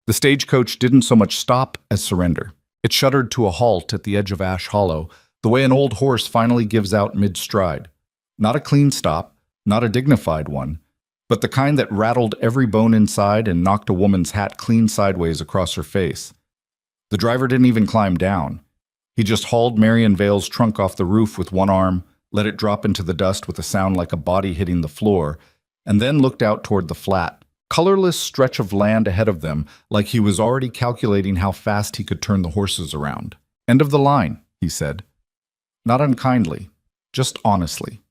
The stagecoach didn't so much stop as surrender. It shuddered to a halt at the edge of Ash Hollow, the way an old horse finally gives out mid-stride. Not a clean stop, not a dignified one, but the kind that rattled every bone inside and knocked a woman's hat clean sideways across her face. The driver didn't even climb down. He just hauled Marion Vale's trunk off the roof with one arm, let it drop into the dust with a sound like a body hitting the floor, and then looked out toward the flat, colorless stretch of land ahead of them, like he was already calculating how fast he could turn the horses around. "End of the line," he said. Not unkindly, just honestly.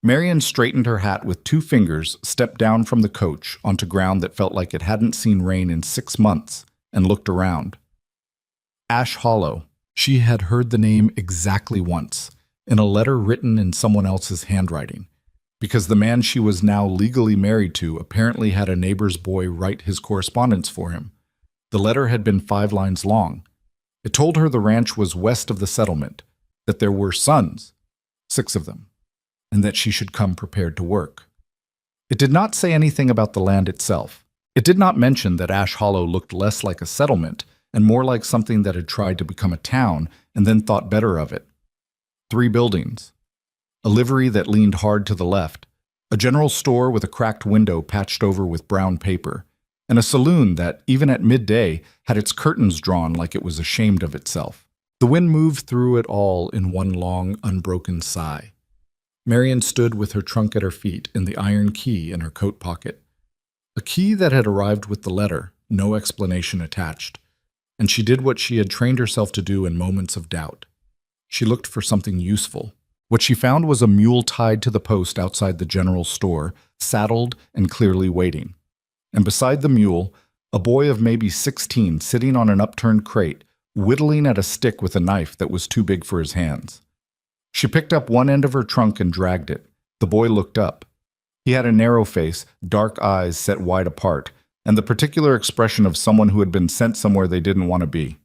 Marion straightened her hat with 2 fingers, stepped down from the coach onto ground that felt like it hadn't seen rain in 6 months, and looked around. Ash Hollow. She had heard the name exactly once, in a letter written in someone else's handwriting, because the man she was now legally married to apparently had a neighbor's boy write his correspondence for him. The letter had been 5 lines long. It told her the ranch was west of the settlement, that there were sons, 6 of them, and that she should come prepared to work. It did not say anything about the land itself. It did not mention that Ash Hollow looked less like a settlement and more like something that had tried to become a town and then thought better of it. 3 buildings. A livery that leaned hard to the left, a general store with a cracked window patched over with brown paper, and a saloon that, even at midday, had its curtains drawn like it was ashamed of itself. The wind moved through it all in one long, unbroken sigh. Marion stood with her trunk at her feet and the iron key in her coat pocket. A key that had arrived with the letter, no explanation attached. And she did what she had trained herself to do in moments of doubt. She looked for something useful. What she found was a mule tied to the post outside the general store, saddled and clearly waiting. And beside the mule, a boy of maybe 16 sitting on an upturned crate, whittling at a stick with a knife that was too big for his hands. She picked up one end of her trunk and dragged it. The boy looked up. He had a narrow face, dark eyes set wide apart, and the particular expression of someone who had been sent somewhere they didn't want to be.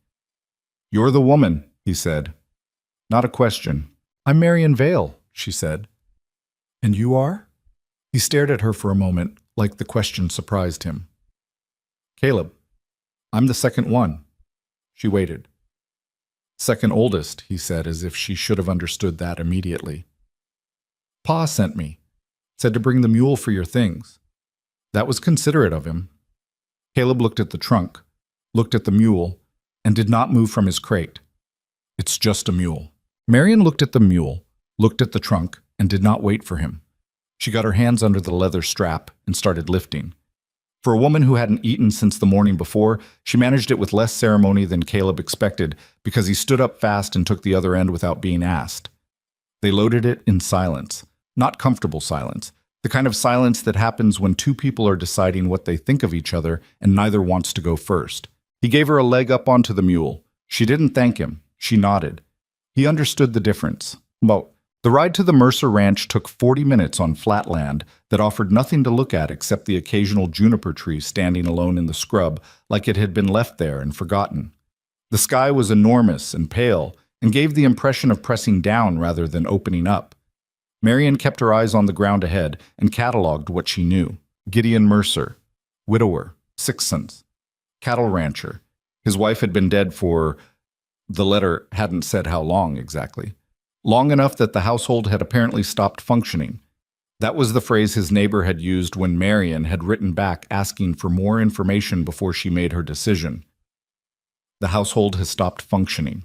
"You're the woman," he said. Not a question. "I'm Marion Vale," she said. "And you are?" He stared at her for a moment, like the question surprised him. "Caleb. I'm the second one." She waited. "Second oldest," he said, as if she should have understood that immediately. "Pa sent me. Said to bring the mule for your things." That was considerate of him. Caleb looked at the trunk, looked at the mule, and did not move from his crate. "It's just a mule." Marion looked at the mule, looked at the trunk, and did not wait for him. She got her hands under the leather strap and started lifting. For a woman who hadn't eaten since the morning before, she managed it with less ceremony than Caleb expected because he stood up fast and took the other end without being asked. They loaded it in silence, not comfortable silence, the kind of silence that happens when 2 people are deciding what they think of each other and neither wants to go first. He gave her a leg up onto the mule. She didn't thank him. She nodded. He understood the difference. Well, the ride to the Mercer Ranch took 40 minutes on flat land that offered nothing to look at except the occasional juniper tree standing alone in the scrub like it had been left there and forgotten. The sky was enormous and pale and gave the impression of pressing down rather than opening up. Marion kept her eyes on the ground ahead and cataloged what she knew. Gideon Mercer, widower, 6 sons, cattle rancher. His wife had been dead for, the letter hadn't said how long exactly. Long enough that the household had apparently stopped functioning. That was the phrase his neighbor had used when Marion had written back asking for more information before she made her decision. The household has stopped functioning.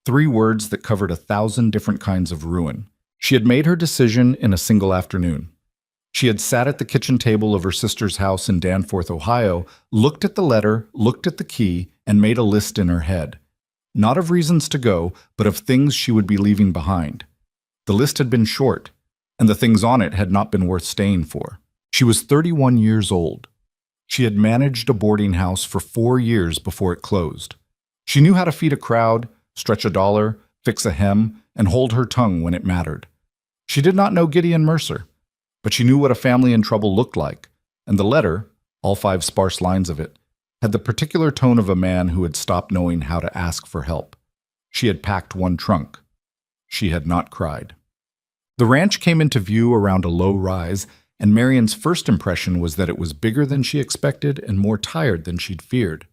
3 words that covered 1,000 different kinds of ruin. She had made her decision in a single afternoon. She had sat at the kitchen table of her sister's house in Danforth, Ohio, looked at the letter, looked at the key, and made a list in her head. Not of reasons to go, but of things she would be leaving behind. The list had been short, and the things on it had not been worth staying for. She was 31 years old. She had managed a boarding house for 4 years before it closed. She knew how to feed a crowd, stretch a dollar, fix a hem, and hold her tongue when it mattered. She did not know Gideon Mercer, but she knew what a family in trouble looked like, and the letter, all 5 sparse lines of it, had the particular tone of a man who had stopped knowing how to ask for help. She had packed 1 trunk. She had not cried. The ranch came into view around a low rise, and Marion's first impression was that it was bigger than she expected and more tired than she'd feared.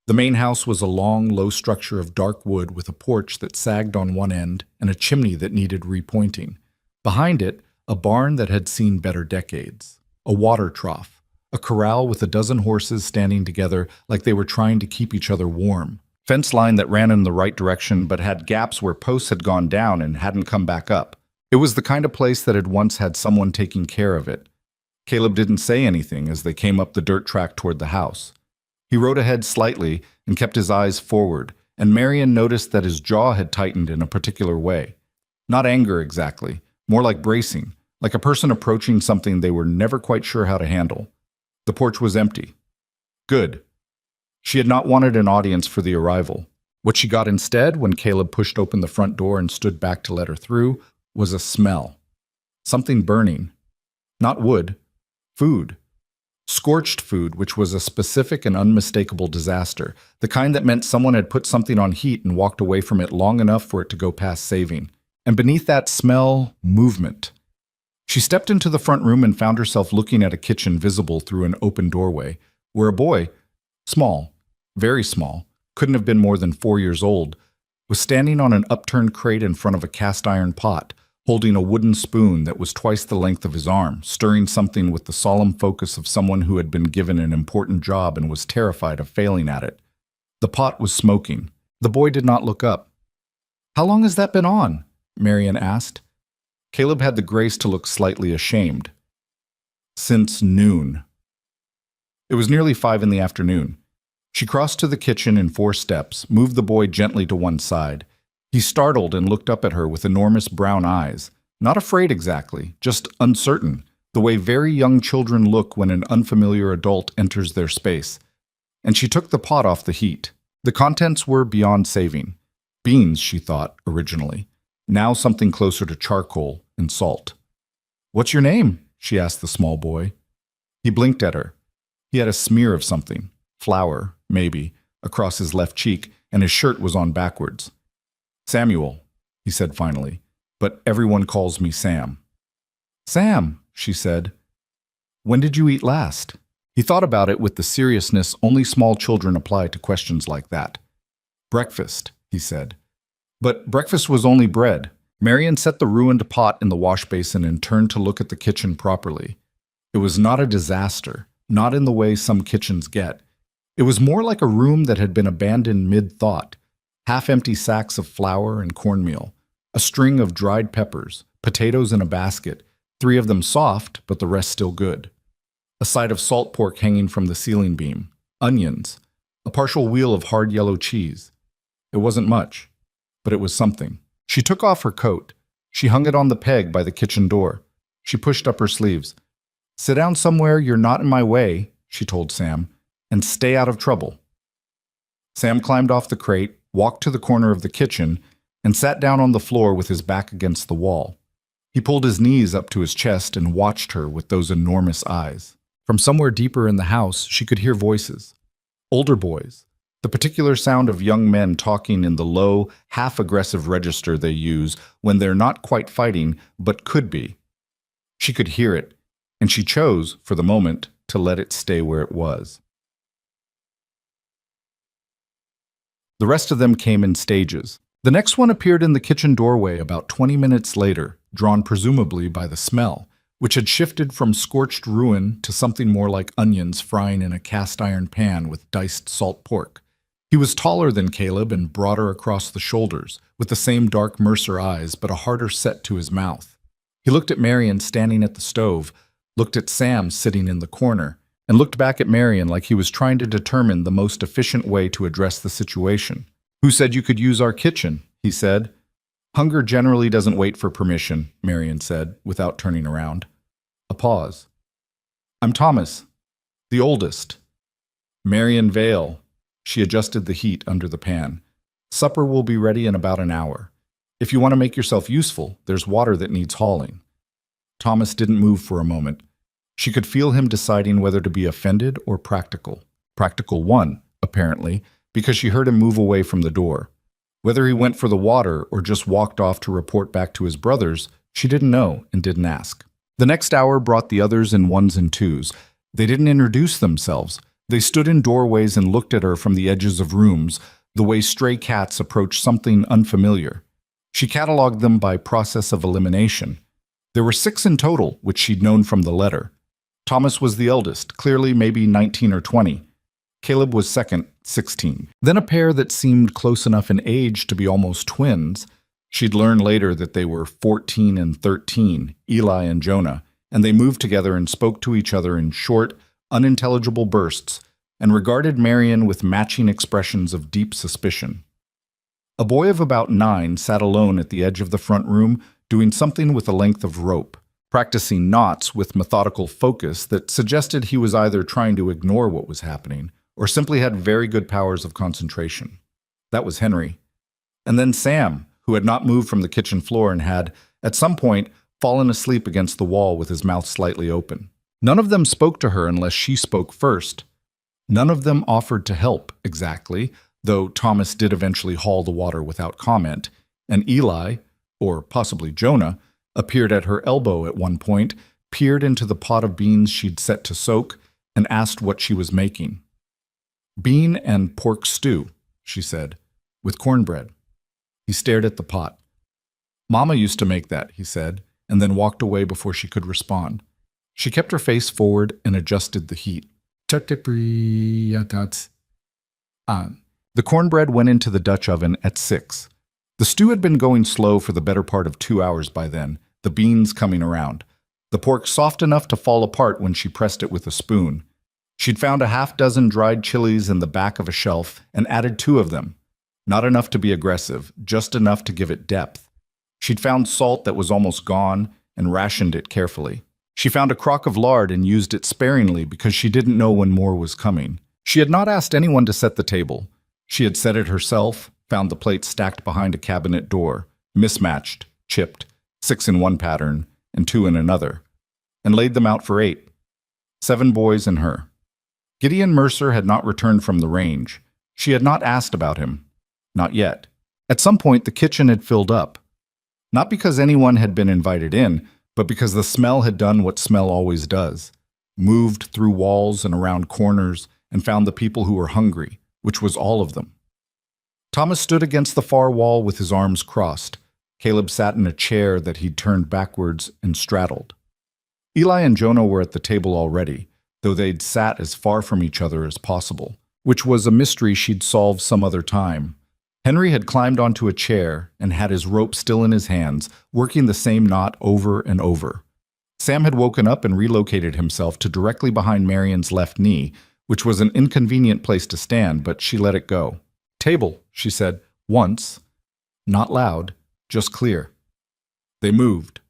The main house was a long, low structure of dark wood with a porch that sagged on one end and a chimney that needed repointing. Behind it, a barn that had seen better decades. A water trough. A corral with a dozen horses standing together like they were trying to keep each other warm. Fence line that ran in the right direction but had gaps where posts had gone down and hadn't come back up. It was the kind of place that had once had someone taking care of it. Caleb didn't say anything as they came up the dirt track toward the house. He rode ahead slightly and kept his eyes forward, and Marion noticed that his jaw had tightened in a particular way. Not anger exactly, more like bracing, like a person approaching something they were never quite sure how to handle. The porch was empty. Good. She had not wanted an audience for the arrival. What she got instead, when Caleb pushed open the front door and stood back to let her through, was a smell. Something burning. Not wood. Food. Scorched food, which was a specific and unmistakable disaster, the kind that meant someone had put something on heat and walked away from it long enough for it to go past saving. And beneath that smell, movement. She stepped into the front room and found herself looking at a kitchen visible through an open doorway, where a boy, small, very small, couldn't have been more than 4 years old, was standing on an upturned crate in front of a cast-iron pot, holding a wooden spoon that was twice the length of his arm, stirring something with the solemn focus of someone who had been given an important job and was terrified of failing at it. The pot was smoking. The boy did not look up. "How long has that been on?" Marion asked. Caleb had the grace to look slightly ashamed. "Since noon." It was nearly 5 in the afternoon. She crossed to the kitchen in 4 steps, moved the boy gently to one side. He startled and looked up at her with enormous brown eyes. Not afraid exactly, just uncertain, the way very young children look when an unfamiliar adult enters their space. And she took the pot off the heat. The contents were beyond saving. Beans, she thought, originally. Now something closer to charcoal and salt. "What's your name?" she asked the small boy. He blinked at her. He had a smear of something, flour, maybe, across his left cheek, and his shirt was on backwards. "Samuel," he said finally, "but everyone calls me Sam." "Sam," she said. "When did you eat last?" He thought about it with the seriousness only small children apply to questions like that. "Breakfast," he said. But breakfast was only bread. Marion set the ruined pot in the wash basin and turned to look at the kitchen properly. It was not a disaster, not in the way some kitchens get. It was more like a room that had been abandoned mid-thought. Half-empty sacks of flour and cornmeal, a string of dried peppers, potatoes in a basket, 3 of them soft, but the rest still good. A side of salt pork hanging from the ceiling beam, onions, a partial wheel of hard yellow cheese. It wasn't much, but it was something. She took off her coat. She hung it on the peg by the kitchen door. She pushed up her sleeves. "Sit down somewhere you're not in my way," she told Sam, "and stay out of trouble." Sam climbed off the crate, walked to the corner of the kitchen, and sat down on the floor with his back against the wall. He pulled his knees up to his chest and watched her with those enormous eyes. From somewhere deeper in the house, she could hear voices. Older boys. The particular sound of young men talking in the low, half-aggressive register they use when they're not quite fighting, but could be. She could hear it, and she chose, for the moment, to let it stay where it was. The rest of them came in stages. The next one appeared in the kitchen doorway about 20 minutes later, drawn presumably by the smell, which had shifted from scorched ruin to something more like onions frying in a cast-iron pan with diced salt pork. He was taller than Caleb and broader across the shoulders, with the same dark Mercer eyes but a harder set to his mouth. He looked at Marion standing at the stove, looked at Sam sitting in the corner, and looked back at Marion like he was trying to determine the most efficient way to address the situation. "Who said you could use our kitchen?" he said. "Hunger generally doesn't wait for permission," Marion said, without turning around. A pause. "I'm Thomas, the oldest." "Marion Vale." She adjusted the heat under the pan. "Supper will be ready in about an hour. If you want to make yourself useful, there's water that needs hauling." Thomas didn't move for a moment. She could feel him deciding whether to be offended or practical. Practical one, apparently, because she heard him move away from the door. Whether he went for the water or just walked off to report back to his brothers, she didn't know and didn't ask. The next hour brought the others in ones and twos. They didn't introduce themselves. They stood in doorways and looked at her from the edges of rooms, the way stray cats approach something unfamiliar. She cataloged them by process of elimination. There were 6 in total, which she'd known from the letter. Thomas was the eldest, clearly maybe 19 or 20. Caleb was second, 16. Then a pair that seemed close enough in age to be almost twins. She'd learn later that they were 14 and 13, Eli and Jonah, and they moved together and spoke to each other in short, unintelligible bursts, and regarded Marion with matching expressions of deep suspicion. A boy of about 9 sat alone at the edge of the front room, doing something with a length of rope, practicing knots with methodical focus that suggested he was either trying to ignore what was happening or simply had very good powers of concentration. That was Henry. And then Sam, who had not moved from the kitchen floor and had, at some point, fallen asleep against the wall with his mouth slightly open. None of them spoke to her unless she spoke first. None of them offered to help, exactly, though Thomas did eventually haul the water without comment, and Eli, or possibly Jonah, appeared at her elbow at one point, peered into the pot of beans she'd set to soak, and asked what she was making. "Bean and pork stew," she said, "with cornbread." He stared at the pot. "Mama used to make that," he said, and then walked away before she could respond. She kept her face forward and adjusted the heat. The cornbread went into the Dutch oven at 6. The stew had been going slow for the better part of 2 hours by then, the beans coming around. The pork soft enough to fall apart when she pressed it with a spoon. She'd found a half-dozen dried chilies in the back of a shelf and added 2 of them. Not enough to be aggressive, just enough to give it depth. She'd found salt that was almost gone and rationed it carefully. She found a crock of lard and used it sparingly because she didn't know when more was coming. She had not asked anyone to set the table. She had set it herself, found the plates stacked behind a cabinet door, mismatched, chipped, 6 in one pattern and 2 in another, and laid them out for 8. 7 boys and her. Gideon Mercer had not returned from the range. She had not asked about him. Not yet. At some point, the kitchen had filled up. Not because anyone had been invited in, but because the smell had done what smell always does. Moved through walls and around corners and found the people who were hungry, which was all of them. Thomas stood against the far wall with his arms crossed. Caleb sat in a chair that he'd turned backwards and straddled. Eli and Jonah were at the table already, though they'd sat as far from each other as possible, which was a mystery she'd solve some other time. Henry had climbed onto a chair and had his rope still in his hands, working the same knot over and over. Sam had woken up and relocated himself to directly behind Marion's left knee, which was an inconvenient place to stand, but she let it go. "Table," she said, once. Not loud, just clear. They moved.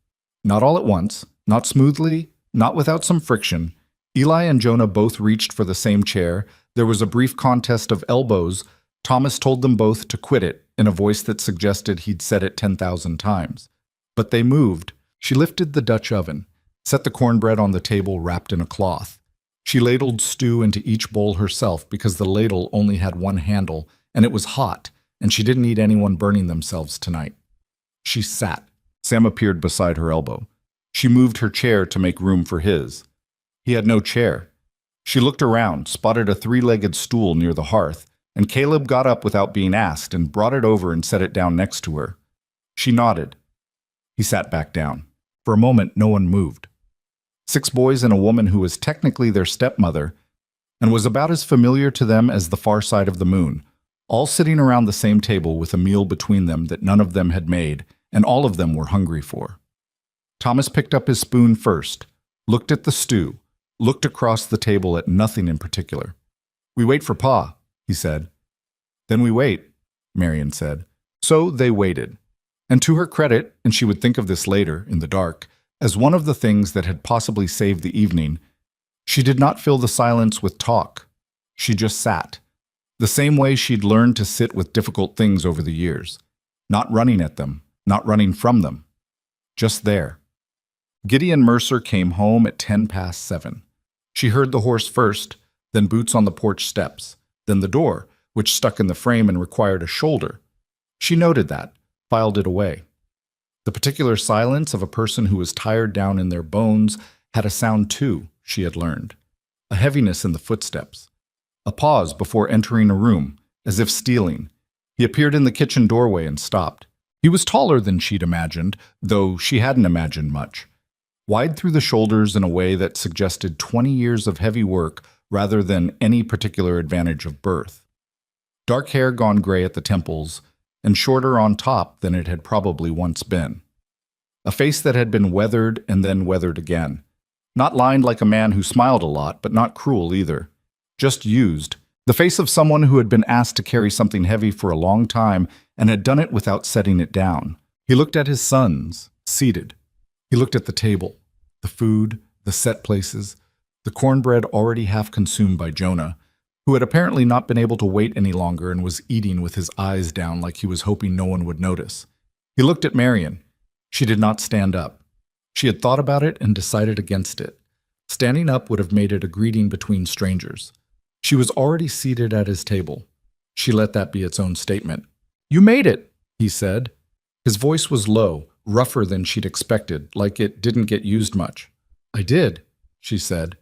Not all at once, not smoothly, not without some friction. Eli and Jonah both reached for the same chair. There was a brief contest of elbows. Thomas told them both to quit it in a voice that suggested he'd said it 10,000 times. But they moved. She lifted the Dutch oven, set the cornbread on the table wrapped in a cloth. She ladled stew into each bowl herself because the ladle only had one handle, and it was hot, and she didn't need anyone burning themselves tonight. She sat. Sam appeared beside her elbow. She moved her chair to make room for his. He had no chair. She looked around, spotted a 3-legged stool near the hearth, and Caleb got up without being asked and brought it over and set it down next to her. She nodded. He sat back down. For a moment, no one moved. 6 boys and a woman who was technically their stepmother and was about as familiar to them as the far side of the moon, all sitting around the same table with a meal between them that none of them had made, and all of them were hungry for. Thomas picked up his spoon first, looked at the stew, looked across the table at nothing in particular. "We wait for Pa," he said. "Then we wait," Marion said. So they waited. And to her credit, and she would think of this later, in the dark, as one of the things that had possibly saved the evening, she did not fill the silence with talk. She just sat, the same way she'd learned to sit with difficult things over the years, not running at them, not running from them, just there. Gideon Mercer came home at 7:10. She heard the horse first, then boots on the porch steps, then the door, which stuck in the frame and required a shoulder. She noted that, filed it away. The particular silence of a person who was tired down in their bones had a sound too, she had learned. A heaviness in the footsteps. A pause before entering a room, as if stealing. He appeared in the kitchen doorway and stopped. He was taller than she'd imagined, though she hadn't imagined much. Wide through the shoulders in a way that suggested 20 years of heavy work rather than any particular advantage of birth. Dark hair gone gray at the temples, and shorter on top than it had probably once been. A face that had been weathered and then weathered again. Not lined like a man who smiled a lot, but not cruel either. Just used. The face of someone who had been asked to carry something heavy for a long time and had done it without setting it down. He looked at his sons, seated. He looked at the table, the food, the set places, the cornbread already half consumed by Jonah, who had apparently not been able to wait any longer and was eating with his eyes down like he was hoping no one would notice. He looked at Marion. She did not stand up. She had thought about it and decided against it. Standing up would have made it a greeting between strangers. She was already seated at his table. She let that be its own statement. "You made it," he said. His voice was low, rougher than she'd expected, like it didn't get used much. "I did," she said.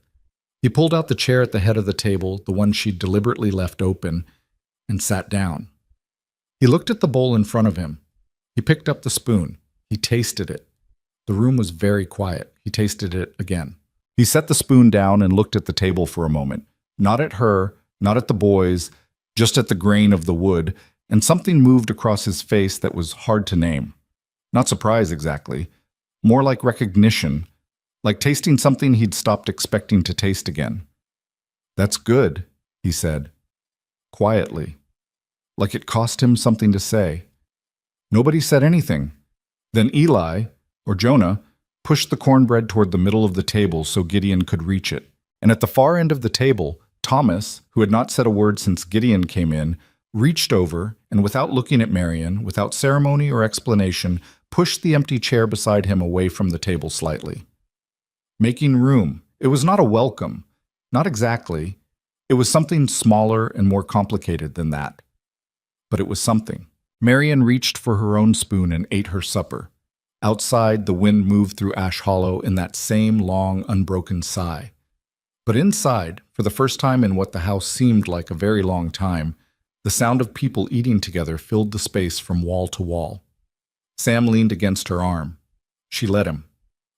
He pulled out the chair at the head of the table, the one she'd deliberately left open, and sat down. He looked at the bowl in front of him. He picked up the spoon. He tasted it. The room was very quiet. He tasted it again. He set the spoon down and looked at the table for a moment. Not at her, not at the boys, just at the grain of the wood, and something moved across his face that was hard to name. Not surprise exactly. More like recognition. Like tasting something he'd stopped expecting to taste again. "That's good," he said. Quietly. Like it cost him something to say. Nobody said anything. Then Eli, or Jonah, pushed the cornbread toward the middle of the table so Gideon could reach it. And at the far end of the table, Thomas, who had not said a word since Gideon came in, reached over and without looking at Marion, without ceremony or explanation, pushed the empty chair beside him away from the table slightly. Making room. It was not a welcome. Not exactly. It was something smaller and more complicated than that. But it was something. Marion reached for her own spoon and ate her supper. Outside, the wind moved through Ash Hollow in that same long, unbroken sigh. But inside, for the first time in what the house seemed like a very long time, the sound of people eating together filled the space from wall to wall. Sam leaned against her arm. She let him.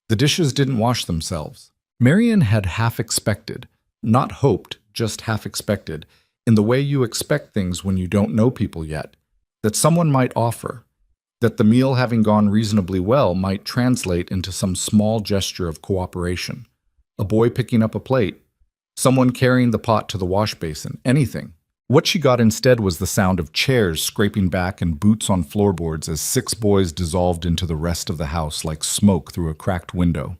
The dishes didn't wash themselves. Marion had half expected, not hoped, just half expected, in the way you expect things when you don't know people yet, that someone might offer, that the meal having gone reasonably well might translate into some small gesture of cooperation. A boy picking up a plate, someone carrying the pot to the wash basin, anything. What she got instead was the sound of chairs scraping back and boots on floorboards as 6 boys dissolved into the rest of the house like smoke through a cracked window.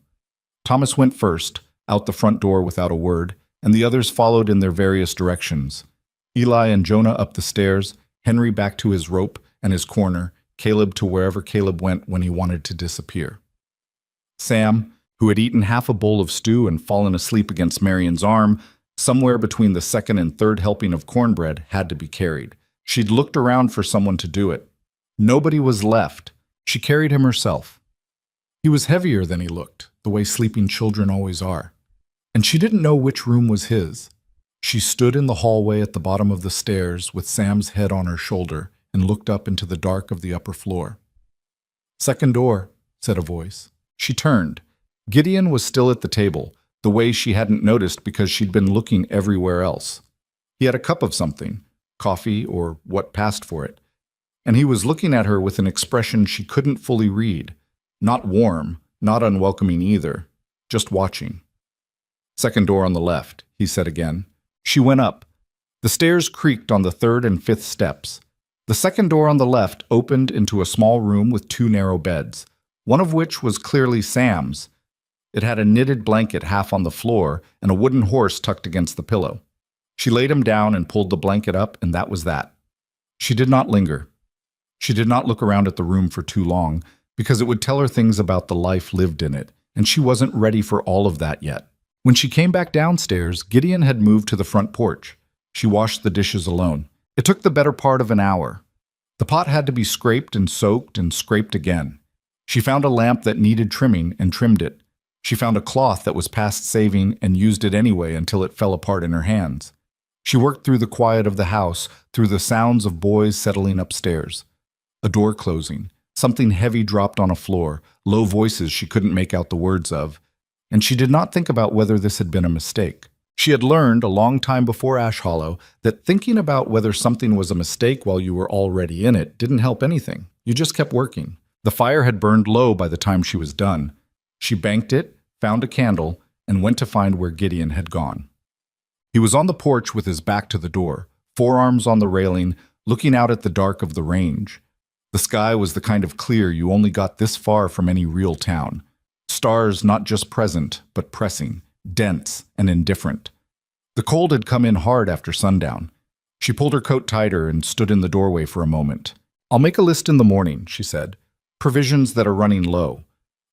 Thomas went first, out the front door without a word, and the others followed in their various directions. Eli and Jonah up the stairs, Henry back to his rope and his corner, Caleb to wherever Caleb went when he wanted to disappear. Sam, who had eaten half a bowl of stew and fallen asleep against Marion's arm, somewhere between the second and third helping of cornbread, had to be carried. She'd looked around for someone to do it. Nobody was left. She carried him herself. He was heavier than he looked, the way sleeping children always are. And she didn't know which room was his. She stood in the hallway at the bottom of the stairs with Sam's head on her shoulder and looked up into the dark of the upper floor. "Second door," said a voice. She turned. Gideon was still at the table, the way she hadn't noticed because she'd been looking everywhere else. He had a cup of something, coffee or what passed for it, and he was looking at her with an expression she couldn't fully read. Not warm, not unwelcoming either, just watching. "Second door on the left," he said again. She went up. The stairs creaked on the 3rd and 5th steps. The second door on the left opened into a small room with 2 narrow beds, one of which was clearly Sam's. It had a knitted blanket half on the floor and a wooden horse tucked against the pillow. She laid him down and pulled the blanket up, and that was that. She did not linger. She did not look around at the room for too long, because it would tell her things about the life lived in it, and she wasn't ready for all of that yet. When she came back downstairs, Gideon had moved to the front porch. She washed the dishes alone. It took the better part of an hour. The pot had to be scraped and soaked and scraped again. She found a lamp that needed trimming and trimmed it. She found a cloth that was past saving and used it anyway until it fell apart in her hands. She worked through the quiet of the house, through the sounds of boys settling upstairs. A door closing, something heavy dropped on a floor, low voices she couldn't make out the words of, and she did not think about whether this had been a mistake. She had learned a long time before Ash Hollow that thinking about whether something was a mistake while you were already in it didn't help anything. You just kept working. The fire had burned low by the time she was done. She banked it, found a candle, and went to find where Gideon had gone. He was on the porch with his back to the door, forearms on the railing, looking out at the dark of the range. The sky was the kind of clear you only got this far from any real town. Stars not just present, but pressing, dense, and indifferent. The cold had come in hard after sundown. She pulled her coat tighter and stood in the doorway for a moment. "I'll make a list in the morning," she said. "Provisions that are running low.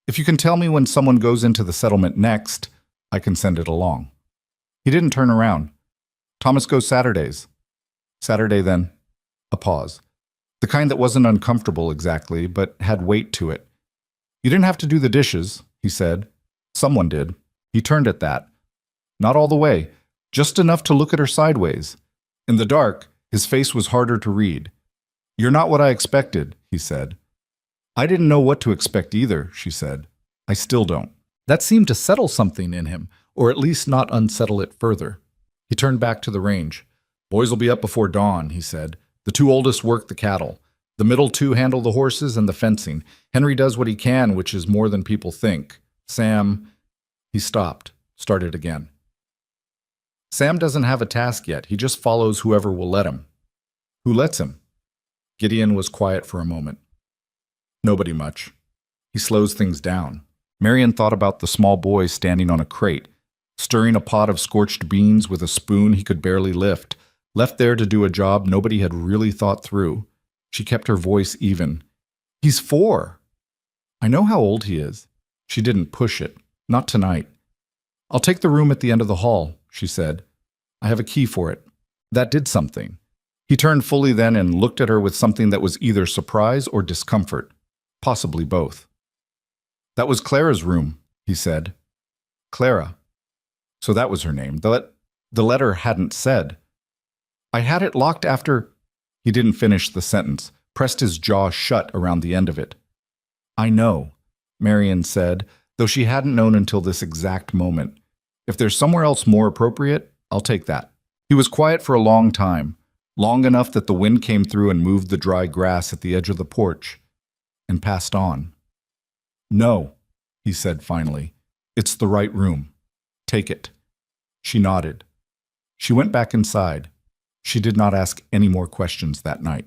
If you can tell me when someone goes into the settlement next, I can send it along." He didn't turn around. "Thomas goes Saturdays." "Saturday, then." A pause. The kind that wasn't uncomfortable exactly, but had weight to it. "You didn't have to do the dishes," he said. "Someone did." He turned at that. Not all the way, just enough to look at her sideways. In the dark, his face was harder to read. "You're not what I expected," he said. "I didn't know what to expect either," she said. "I still don't." That seemed to settle something in him, or at least not unsettle it further. He turned back to the range. "Boys will be up before dawn," he said. "The two oldest work the cattle. The middle two handle the horses and the fencing. Henry does what he can, which is more than people think. Sam—" He stopped, started again. "Sam doesn't have a task yet. He just follows whoever will let him." "Who lets him?" Gideon was quiet for a moment. "Nobody much. He slows things down." Marion thought about the small boy standing on a crate, stirring a pot of scorched beans with a spoon he could barely lift, left there to do a job nobody had really thought through. She kept her voice even. "He's 4. "I know how old he is." She didn't push it. "Not tonight." "I'll take the room at the end of the hall," she said. "I have a key for it." That did something. He turned fully then and looked at her with something that was either surprise or discomfort, possibly both. "That was Clara's room," he said. "Clara." So that was her name. The letter hadn't said. "I had it locked after—" He didn't finish the sentence, pressed his jaw shut around the end of it. "I know," Marion said, though she hadn't known until this exact moment. "If there's somewhere else more appropriate, I'll take that." He was quiet for a long time, long enough that the wind came through and moved the dry grass at the edge of the porch, and passed on. "No," he said finally. "It's the right room. Take it." She nodded. She went back inside. She did not ask any more questions that night.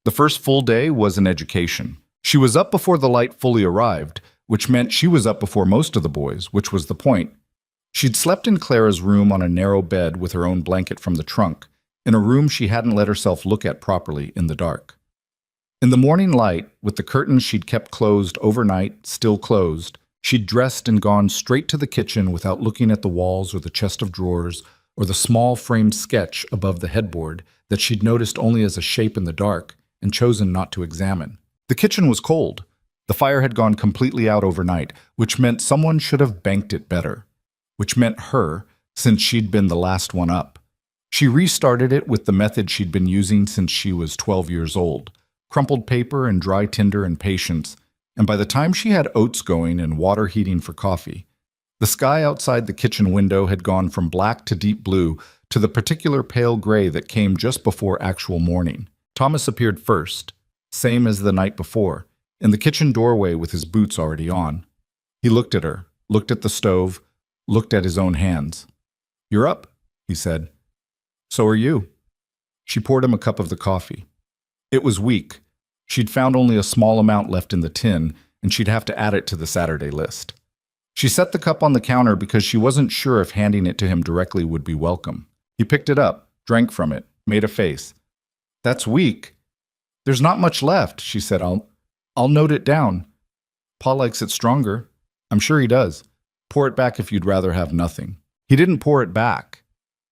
The first full day was an education. She was up before the light fully arrived, which meant she was up before most of the boys, which was the point. She'd slept in Clara's room on a narrow bed with her own blanket from the trunk, in a room she hadn't let herself look at properly in the dark. In the morning light, with the curtains she'd kept closed overnight, still closed, she'd dressed and gone straight to the kitchen without looking at the walls or the chest of drawers or the small framed sketch above the headboard that she'd noticed only as a shape in the dark and chosen not to examine. The kitchen was cold. The fire had gone completely out overnight, which meant someone should have banked it better, which meant her, since she'd been the last one up. She restarted it with the method she'd been using since she was 12 years old, crumpled paper and dry tinder and patience, and by the time she had oats going and water heating for coffee, the sky outside the kitchen window had gone from black to deep blue to the particular pale gray that came just before actual morning. Thomas appeared first, same as the night before, in the kitchen doorway with his boots already on. He looked at her, looked at the stove, looked at his own hands. "You're up," he said. "So are you." She poured him a cup of the coffee. It was weak. She'd found only a small amount left in the tin, and she'd have to add it to the Saturday list. She set the cup on the counter because she wasn't sure if handing it to him directly would be welcome. He picked it up, drank from it, made a face. "That's weak." "There's not much left," she said. I'll note it down. Pa likes it stronger." "I'm sure he does." "Pour it back if you'd rather have nothing." He didn't pour it back.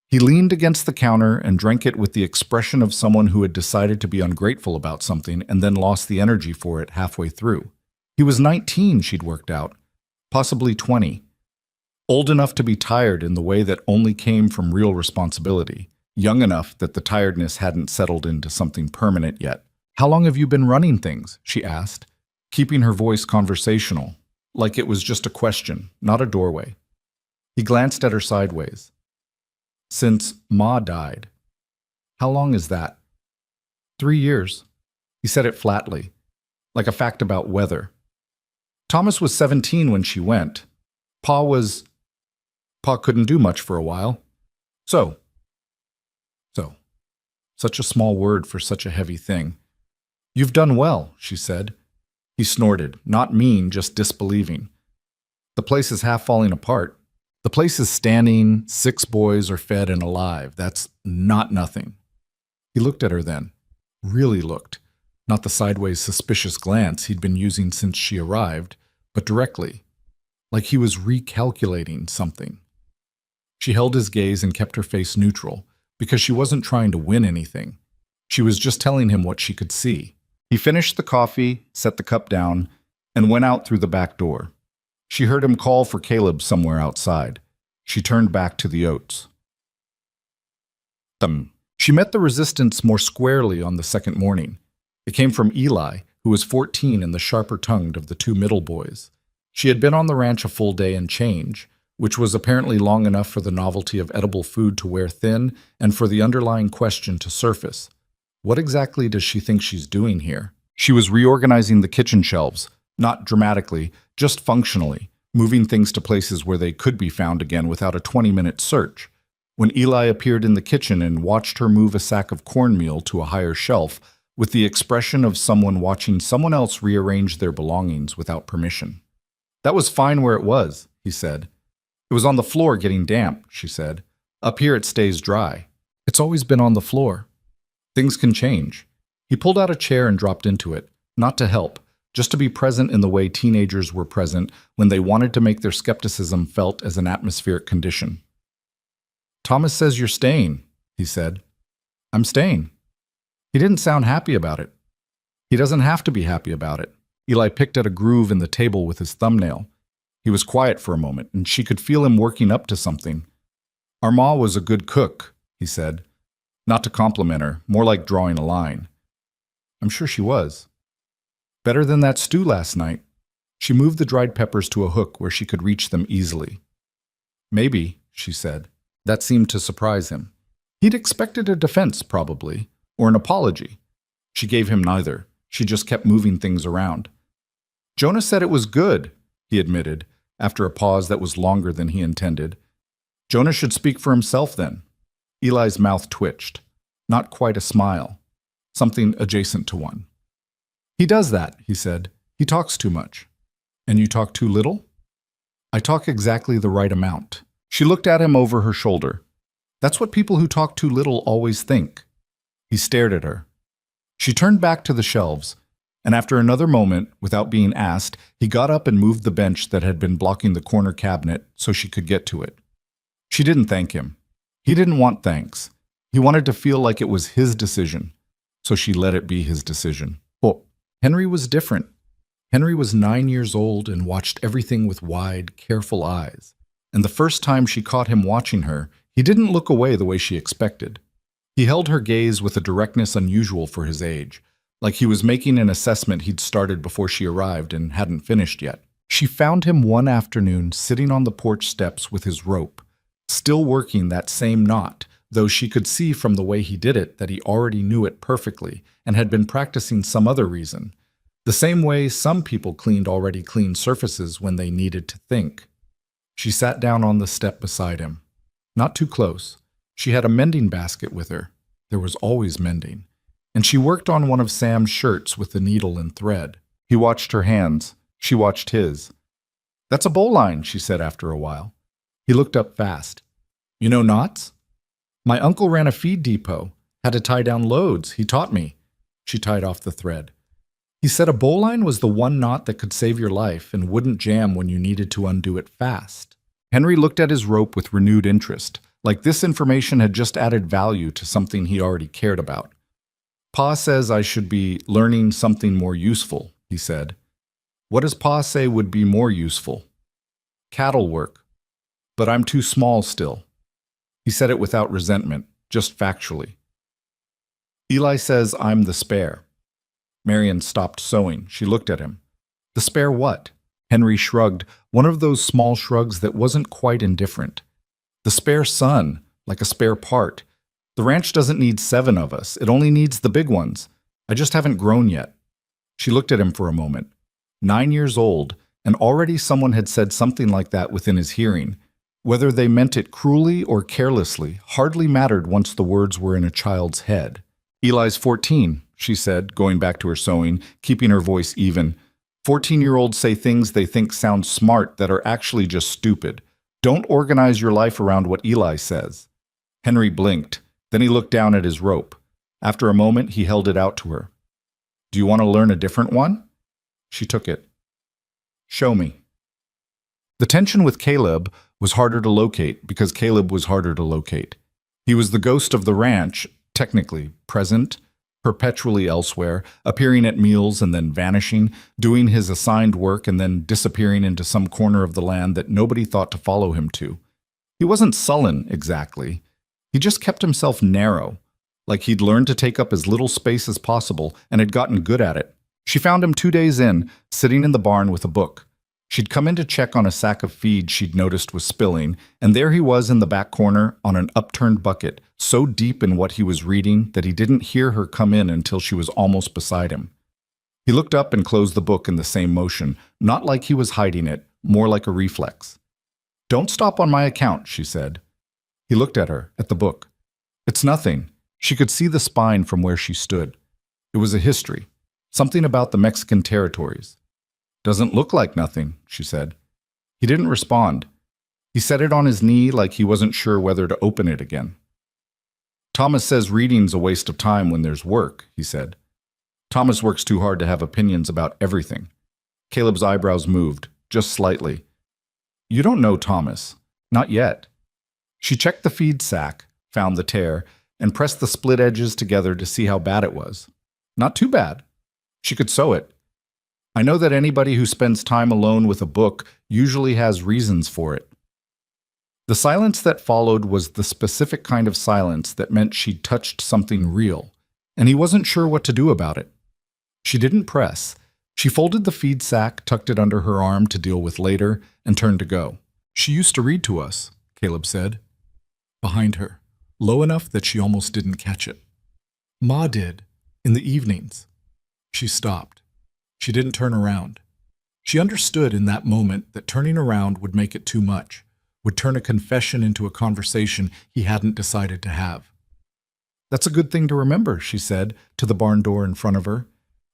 He leaned against the counter and drank it with the expression of someone who had decided to be ungrateful about something and then lost the energy for it halfway through. He was 19, she'd worked out, possibly 20. Old enough to be tired in the way that only came from real responsibility, young enough that the tiredness hadn't settled into something permanent yet. "How long have you been running things?" she asked, keeping her voice conversational, like it was just a question, not a doorway. He glanced at her sideways. "Since Ma died." "How long is that?" 3 years. He said it flatly, like a fact about weather. Thomas was 17 when she went. Pa couldn't do much for a while. So. Such a small word for such a heavy thing. "You've done well," she said. He snorted, not mean, just disbelieving. "The place is half falling apart. The place is standing, 6 boys are fed and alive. That's not nothing." He looked at her then. Really looked. Not the sideways suspicious glance he'd been using since she arrived, but directly, like he was recalculating something. She held his gaze and kept her face neutral, because she wasn't trying to win anything. She was just telling him what she could see. He finished the coffee, set the cup down, and went out through the back door. She heard him call for Caleb somewhere outside. She turned back to the oats. She met the resistance more squarely on the second morning. It came from Eli, who was 14 and the sharper-tongued of the 2 middle boys. She had been on the ranch a full day and change, which was apparently long enough for the novelty of edible food to wear thin and for the underlying question to surface. What exactly does she think she's doing here? She was reorganizing the kitchen shelves, not dramatically, just functionally, moving things to places where they could be found again without a 20-minute search. When Eli appeared in the kitchen and watched her move a sack of cornmeal to a higher shelf, with the expression of someone watching someone else rearrange their belongings without permission. "That was fine where it was," he said. "It was on the floor getting damp," she said. "Up here it stays dry." "It's always been on the floor." "Things can change." He pulled out a chair and dropped into it, not to help, just to be present in the way teenagers were present when they wanted to make their skepticism felt as an atmospheric condition. "Thomas says you're staying," he said. "I'm staying." He didn't sound happy about it. He doesn't have to be happy about it. Eli picked at a groove in the table with his thumbnail. He was quiet for a moment, and she could feel him working up to something. "Our ma was a good cook," he said. Not to compliment her, more like drawing a line. "I'm sure she was." "Better than that stew last night." She moved the dried peppers to a hook where she could reach them easily. "Maybe," she said. That seemed to surprise him. He'd expected a defense, probably, or an apology. She gave him neither. She just kept moving things around. "Jonah said it was good," he admitted, after a pause that was longer than he intended. "Jonah should speak for himself then." Eli's mouth twitched. Not quite a smile. Something adjacent to one. "He does that," he said. "He talks too much." "And you talk too little?" "I talk exactly the right amount." She looked at him over her shoulder. "That's what people who talk too little always think." He stared at her. She turned back to the shelves, and after another moment, without being asked, he got up and moved the bench that had been blocking the corner cabinet so she could get to it. She didn't thank him. He didn't want thanks. He wanted to feel like it was his decision, so she let it be his decision. But Henry was different. Henry was 9 years old and watched everything with wide, careful eyes. And the first time she caught him watching her, he didn't look away the way she expected. He held her gaze with a directness unusual for his age, like he was making an assessment he'd started before she arrived and hadn't finished yet. She found him one afternoon sitting on the porch steps with his rope, still working that same knot, though she could see from the way he did it that he already knew it perfectly and had been practicing some other reason, the same way some people cleaned already clean surfaces when they needed to think. She sat down on the step beside him. Not too close. She had a mending basket with her. There was always mending. And she worked on one of Sam's shirts with the needle and thread. He watched her hands. She watched his. "That's a bowline," she said after a while. He looked up fast. "You know knots?" "My uncle ran a feed depot. Had to tie down loads. He taught me." She tied off the thread. "He said a bowline was the one knot that could save your life and wouldn't jam when you needed to undo it fast." Henry looked at his rope with renewed interest, like this information had just added value to something he already cared about. "Pa says I should be learning something more useful," he said. What does Pa say would be more useful? Cattle work. But I'm too small still. He said it without resentment, just factually. Eli says I'm the spare. Marion stopped sewing. She looked at him. The spare what? Henry shrugged, one of those small shrugs that wasn't quite indifferent. The spare son, like a spare part. The ranch doesn't need 7 of us. It only needs the big ones. I just haven't grown yet. She looked at him for a moment. 9 years old, and already someone had said something like that within his hearing. Whether they meant it cruelly or carelessly hardly mattered once the words were in a child's head. Eli's 14, she said, going back to her sewing, keeping her voice even. 14-year-olds say things they think sound smart that are actually just stupid. Don't organize your life around what Eli says. Henry blinked. Then he looked down at his rope. After a moment, he held it out to her. Do you want to learn a different one? She took it. Show me. The tension with Caleb was harder to locate because Caleb was harder to locate. He was the ghost of the ranch, technically present, perpetually elsewhere, appearing at meals and then vanishing, doing his assigned work and then disappearing into some corner of the land that nobody thought to follow him to. He wasn't sullen, exactly. He just kept himself narrow, like he'd learned to take up as little space as possible and had gotten good at it. She found him 2 days in, sitting in the barn with a book. She'd come in to check on a sack of feed she'd noticed was spilling, and there he was in the back corner on an upturned bucket, so deep in what he was reading that he didn't hear her come in until she was almost beside him. He looked up and closed the book in the same motion, not like he was hiding it, more like a reflex. Don't stop on my account, she said. He looked at her, at the book. It's nothing. She could see the spine from where she stood. It was a history, something about the Mexican territories. Doesn't look like nothing, she said. He didn't respond. He set it on his knee like he wasn't sure whether to open it again. Thomas says reading's a waste of time when there's work, he said. Thomas works too hard to have opinions about everything. Caleb's eyebrows moved, just slightly. You don't know Thomas. Not yet. She checked the feed sack, found the tear, and pressed the split edges together to see how bad it was. Not too bad. She could sew it. I know that anybody who spends time alone with a book usually has reasons for it. The silence that followed was the specific kind of silence that meant she'd touched something real, and he wasn't sure what to do about it. She didn't press. She folded the feed sack, tucked it under her arm to deal with later, and turned to go. She used to read to us, Caleb said. Behind her, low enough that she almost didn't catch it. Ma did, in the evenings. She stopped. She didn't turn around. She understood in that moment that turning around would make it too much, would turn a confession into a conversation he hadn't decided to have. That's a good thing to remember, she said, to the barn door in front of her.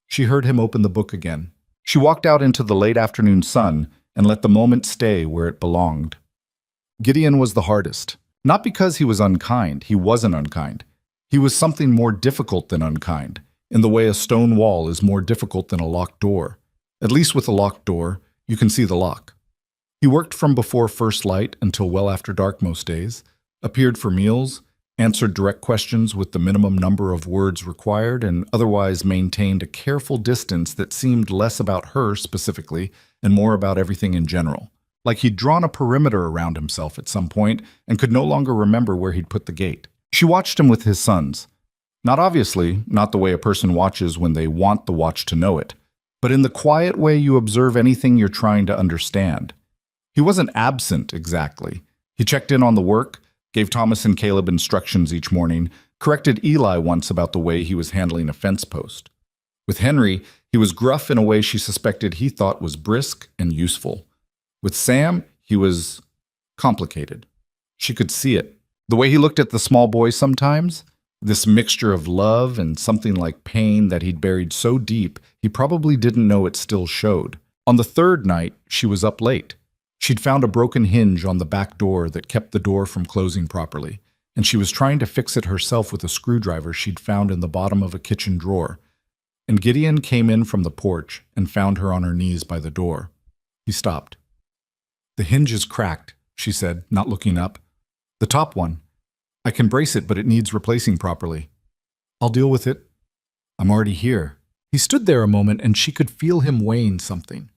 She heard him open the book again. She walked out into the late afternoon sun and let the moment stay where it belonged. Gideon was the hardest. Not because he was unkind. He wasn't unkind. He was something more difficult than unkind, in the way a stone wall is more difficult than a locked door. At least with a locked door, you can see the lock. He worked from before first light until well after dark most days, appeared for meals, answered direct questions with the minimum number of words required, and otherwise maintained a careful distance that seemed less about her specifically and more about everything in general. Like he'd drawn a perimeter around himself at some point and could no longer remember where he'd put the gate. She watched him with his sons. Not obviously, not the way a person watches when they want the watch to know it, but in the quiet way you observe anything you're trying to understand. He wasn't absent, exactly. He checked in on the work, gave Thomas and Caleb instructions each morning, corrected Eli once about the way he was handling a fence post. With Henry, he was gruff in a way she suspected he thought was brisk and useful. With Sam, he was complicated. She could see it. The way he looked at the small boy sometimes, this mixture of love and something like pain that he'd buried so deep he probably didn't know it still showed. On the third night, she was up late. She'd found a broken hinge on the back door that kept the door from closing properly, and she was trying to fix it herself with a screwdriver she'd found in the bottom of a kitchen drawer. And Gideon came in from the porch and found her on her knees by the door. He stopped. The hinge is cracked, she said, not looking up. The top one. I can brace it, but it needs replacing properly. I'll deal with it. I'm already here. He stood there a moment, and she could feel him weighing something.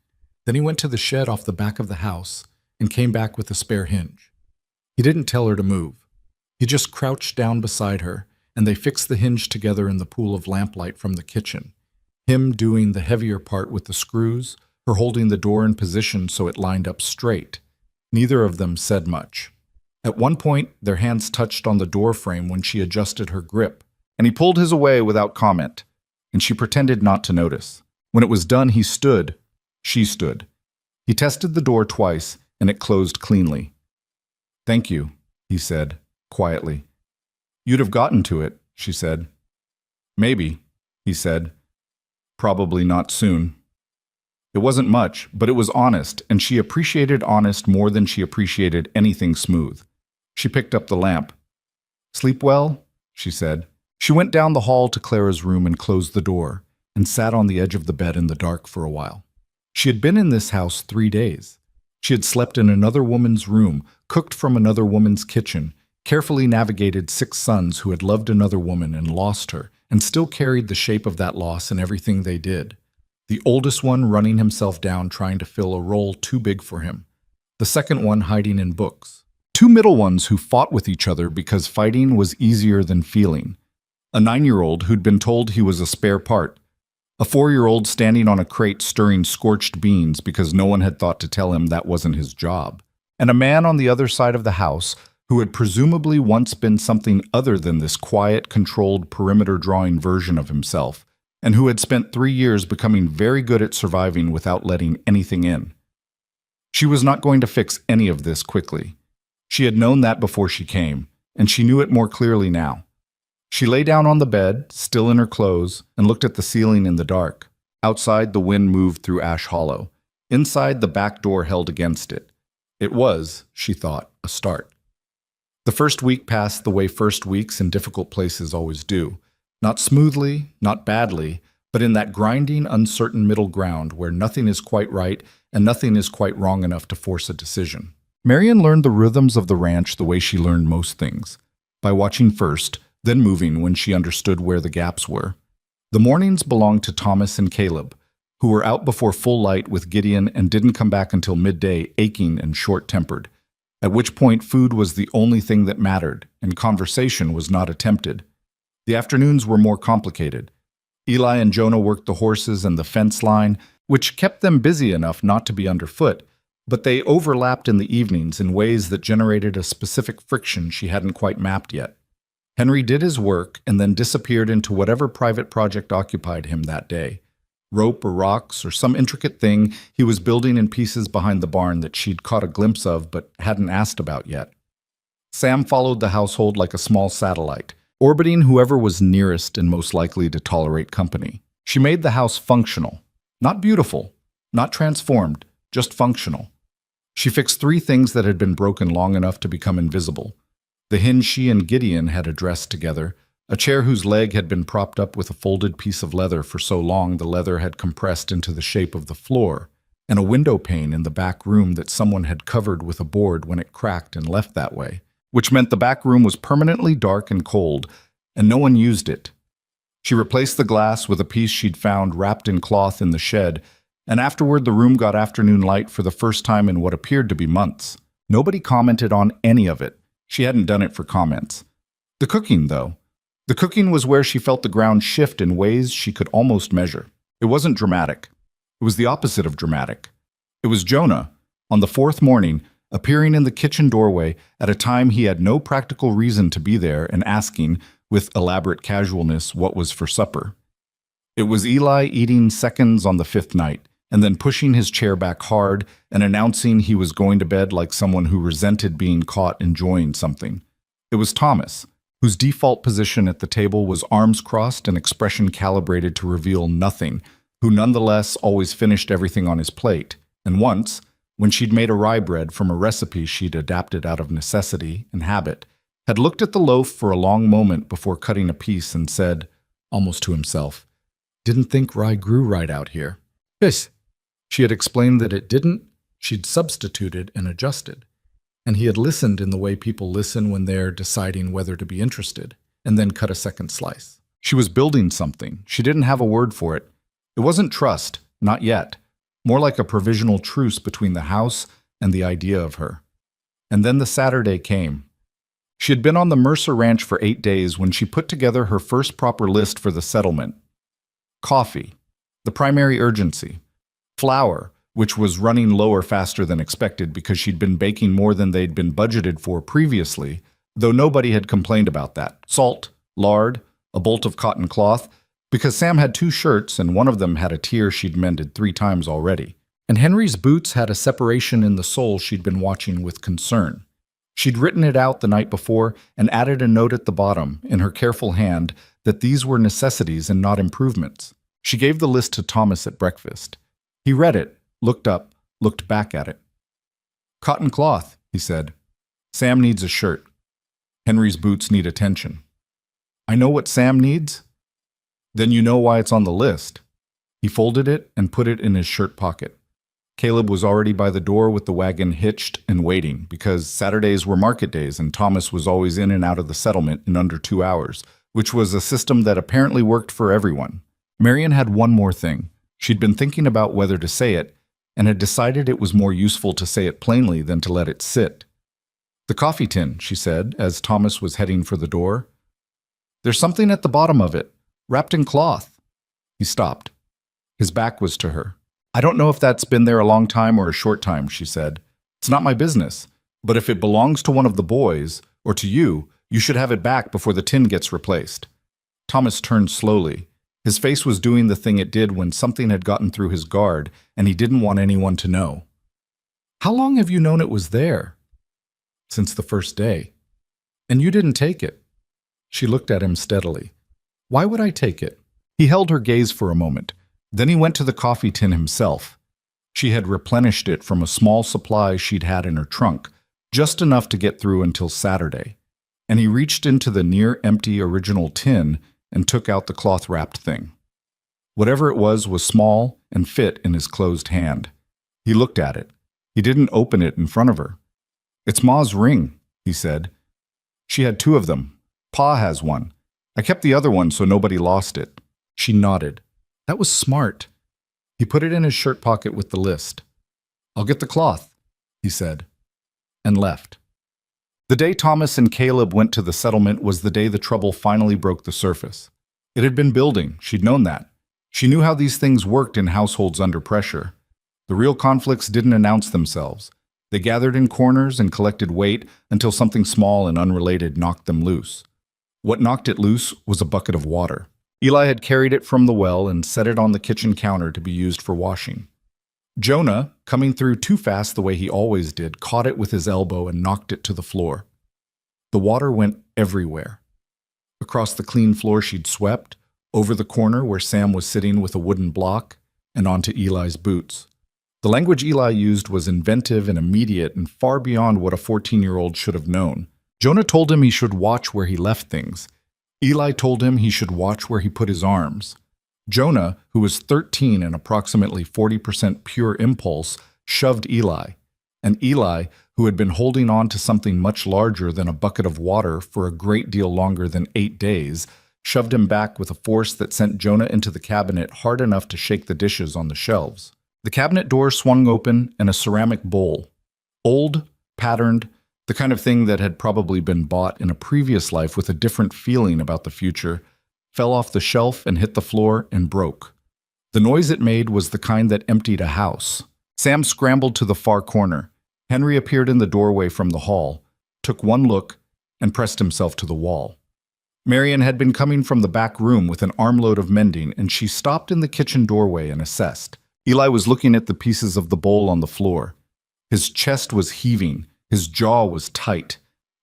Then he went to the shed off the back of the house and came back with a spare hinge. He didn't tell her to move. He just crouched down beside her, and they fixed the hinge together in the pool of lamplight from the kitchen, him doing the heavier part with the screws, her holding the door in position so it lined up straight. Neither of them said much. At one point, their hands touched on the door frame when she adjusted her grip, and he pulled his away without comment, and she pretended not to notice. When it was done, he stood. She stood. He tested the door twice, and it closed cleanly. "Thank you," he said, quietly. "You'd have gotten to it," she said. "Maybe," he said. "Probably not soon." It wasn't much, but it was honest, and she appreciated honest more than she appreciated anything smooth. She picked up the lamp. "Sleep well?" she said. She went down the hall to Clara's room and closed the door, and sat on the edge of the bed in the dark for a while. She had been in this house 3 days. She had slept in another woman's room, cooked from another woman's kitchen, carefully navigated 6 sons who had loved another woman and lost her, and still carried the shape of that loss in everything they did. The oldest one running himself down trying to fill a role too big for him. The second one hiding in books. 2 middle ones who fought with each other because fighting was easier than feeling. A 9-year-old who'd been told he was a spare part. A 4-year-old standing on a crate stirring scorched beans because no one had thought to tell him that wasn't his job. And a man on the other side of the house who had presumably once been something other than this quiet, controlled, perimeter-drawing version of himself, and who had spent 3 years becoming very good at surviving without letting anything in. She was not going to fix any of this quickly. She had known that before she came, and she knew it more clearly now. She lay down on the bed, still in her clothes, and looked at the ceiling in the dark. Outside, the wind moved through Ash Hollow. Inside, the back door held against it. It was, she thought, a start. The first week passed the way first weeks in difficult places always do. Not smoothly, not badly, but in that grinding, uncertain middle ground where nothing is quite right and nothing is quite wrong enough to force a decision. Marion learned the rhythms of the ranch the way she learned most things, by watching first, then moving when she understood where the gaps were. The mornings belonged to Thomas and Caleb, who were out before full light with Gideon and didn't come back until midday, aching and short-tempered, at which point food was the only thing that mattered, and conversation was not attempted. The afternoons were more complicated. Eli and Jonah worked the horses and the fence line, which kept them busy enough not to be underfoot, but they overlapped in the evenings in ways that generated a specific friction she hadn't quite mapped yet. Henry did his work and then disappeared into whatever private project occupied him that day. Rope or rocks or some intricate thing he was building in pieces behind the barn that she'd caught a glimpse of but hadn't asked about yet. Sam followed the household like a small satellite, orbiting whoever was nearest and most likely to tolerate company. She made the house functional. Not beautiful, not transformed, just functional. She fixed 3 things that had been broken long enough to become invisible. The hinge she and Gideon had addressed together, a chair whose leg had been propped up with a folded piece of leather for so long the leather had compressed into the shape of the floor, and a window pane in the back room that someone had covered with a board when it cracked and left that way, which meant the back room was permanently dark and cold, and no one used it. She replaced the glass with a piece she'd found wrapped in cloth in the shed, and afterward the room got afternoon light for the first time in what appeared to be months. Nobody commented on any of it. She hadn't done it for comments. The cooking, though. The cooking was where she felt the ground shift in ways she could almost measure. It wasn't dramatic. It was the opposite of dramatic. It was Jonah, on the 4th morning, appearing in the kitchen doorway at a time he had no practical reason to be there and asking, with elaborate casualness, what was for supper. It was Eli eating seconds on the 5th night, and then pushing his chair back hard and announcing he was going to bed like someone who resented being caught enjoying something. It was Thomas, whose default position at the table was arms crossed and expression calibrated to reveal nothing, who nonetheless always finished everything on his plate, and once, when she'd made a rye bread from a recipe she'd adapted out of necessity and habit, had looked at the loaf for a long moment before cutting a piece and said, almost to himself, "Didn't think rye grew right out here." Yes. She had explained that it didn't, she'd substituted and adjusted. And he had listened in the way people listen when they're deciding whether to be interested, and then cut a second slice. She was building something. She didn't have a word for it. It wasn't trust, not yet. more like a provisional truce between the house and the idea of her. And then the Saturday came. She had been on the Mercer Ranch for 8 days when she put together her first proper list for the settlement. Coffee, the primary urgency. Flour, which was running lower faster than expected because she'd been baking more than they'd been budgeted for previously, though nobody had complained about that. Salt, lard, a bolt of cotton cloth, because Sam had 2 shirts and one of them had a tear she'd mended 3 times already. And Henry's boots had a separation in the sole she'd been watching with concern. She'd written it out the night before and added a note at the bottom, in her careful hand, that these were necessities and not improvements. She gave the list to Thomas at breakfast. He read it, looked up, looked back at it. Cotton cloth, he said. Sam needs a shirt. Henry's boots need attention. I know what Sam needs? Then you know why it's on the list. He folded it and put it in his shirt pocket. Caleb was already by the door with the wagon hitched and waiting, because Saturdays were market days and Thomas was always in and out of the settlement in under 2 hours, which was a system that apparently worked for everyone. Marian had one more thing. She'd been thinking about whether to say it, and had decided it was more useful to say it plainly than to let it sit. The coffee tin, she said, as Thomas was heading for the door. There's something at the bottom of it, wrapped in cloth. He stopped. His back was to her. I don't know if that's been there a long time or a short time, she said. It's not my business. But if it belongs to one of the boys, or to you, you should have it back before the tin gets replaced. Thomas turned slowly. His face was doing the thing it did when something had gotten through his guard, and he didn't want anyone to know. How long have you known it was there? Since the first day. And you didn't take it. She looked at him steadily. Why would I take it? He held her gaze for a moment. Then he went to the coffee tin himself. She had replenished it from a small supply she'd had in her trunk, just enough to get through until Saturday. And he reached into the near-empty original tin and took out the cloth-wrapped thing. Whatever it was small and fit in his closed hand. He looked at it. He didn't open it in front of her. It's Ma's ring, he said. She had 2 of them. Pa has one. I kept the other one so nobody lost it. She nodded. That was smart. He put it in his shirt pocket with the list. I'll get the cloth, he said, and left. The day Thomas and Caleb went to the settlement was the day the trouble finally broke the surface. It had been building, she'd known that. She knew how these things worked in households under pressure. The real conflicts didn't announce themselves. They gathered in corners and collected weight until something small and unrelated knocked them loose. What knocked it loose was a bucket of water. Eli had carried it from the well and set it on the kitchen counter to be used for washing. Jonah, coming through too fast the way he always did, caught it with his elbow and knocked it to the floor. The water went everywhere. Across the clean floor she'd swept, over the corner where Sam was sitting with a wooden block, and onto Eli's boots. The language Eli used was inventive and immediate and far beyond what a 14-year-old should have known. Jonah told him he should watch where he left things. Eli told him he should watch where he put his arms. Jonah, who was 13 and approximately 40% pure impulse, shoved Eli. And Eli, who had been holding on to something much larger than a bucket of water for a great deal longer than 8 days, shoved him back with a force that sent Jonah into the cabinet hard enough to shake the dishes on the shelves. The cabinet door swung open and a ceramic bowl. Old, patterned, the kind of thing that had probably been bought in a previous life with a different feeling about the future, fell off the shelf and hit the floor and broke. The noise it made was the kind that emptied a house. Sam scrambled to the far corner. Henry appeared in the doorway from the hall, took one look, and pressed himself to the wall. Marian had been coming from the back room with an armload of mending, and she stopped in the kitchen doorway and assessed. Eli was looking at the pieces of the bowl on the floor. His chest was heaving. His jaw was tight.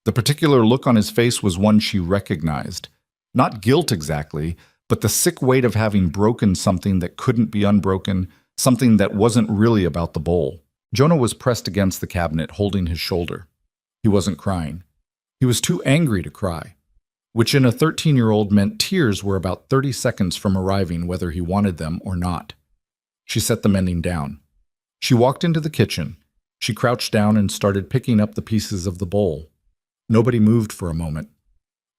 The particular look on his face was one she recognized. Not guilt exactly, but the sick weight of having broken something that couldn't be unbroken, something that wasn't really about the bowl. Jonah was pressed against the cabinet, holding his shoulder. He wasn't crying. He was too angry to cry, which in a 13-year-old meant tears were about 30 seconds from arriving whether he wanted them or not. She set the mending down. She walked into the kitchen. She crouched down and started picking up the pieces of the bowl. Nobody moved for a moment.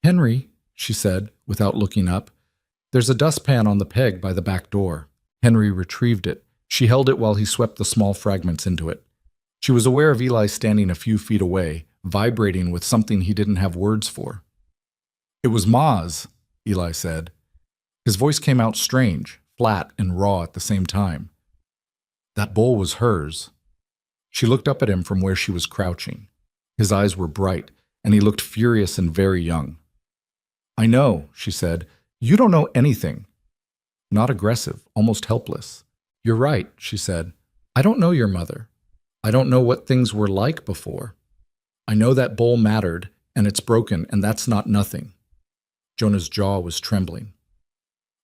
"Henry," she said, without looking up, "there's a dustpan on the peg by the back door." Henry retrieved it. She held it while he swept the small fragments into it. She was aware of Eli standing a few feet away, vibrating with something he didn't have words for. "It was Ma's," Eli said. His voice came out strange, flat and raw at the same time. That bowl was hers. She looked up at him from where she was crouching. His eyes were bright, and he looked furious and very young. "I know," she said. "You don't know anything." Not aggressive, almost helpless. "You're right," she said. "I don't know your mother. I don't know what things were like before. I know that bowl mattered, and it's broken, and that's not nothing." Jonah's jaw was trembling.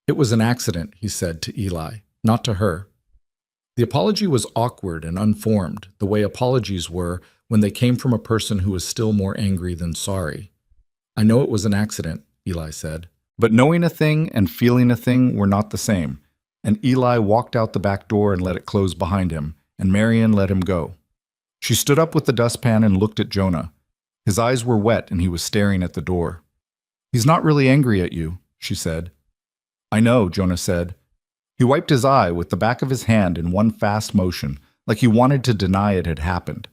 "It was an accident," he said to Eli, not to her. The apology was awkward and unformed, the way apologies were when they came from a person who was still more angry than sorry. "I know it was an accident," Eli said. But knowing a thing and feeling a thing were not the same, and Eli walked out the back door and let it close behind him, and Marian let him go. She stood up with the dustpan and looked at Jonah. His eyes were wet and he was staring at the door. "He's not really angry at you," she said. "I know," Jonah said. He wiped his eye with the back of his hand in one fast motion, like he wanted to deny it had happened.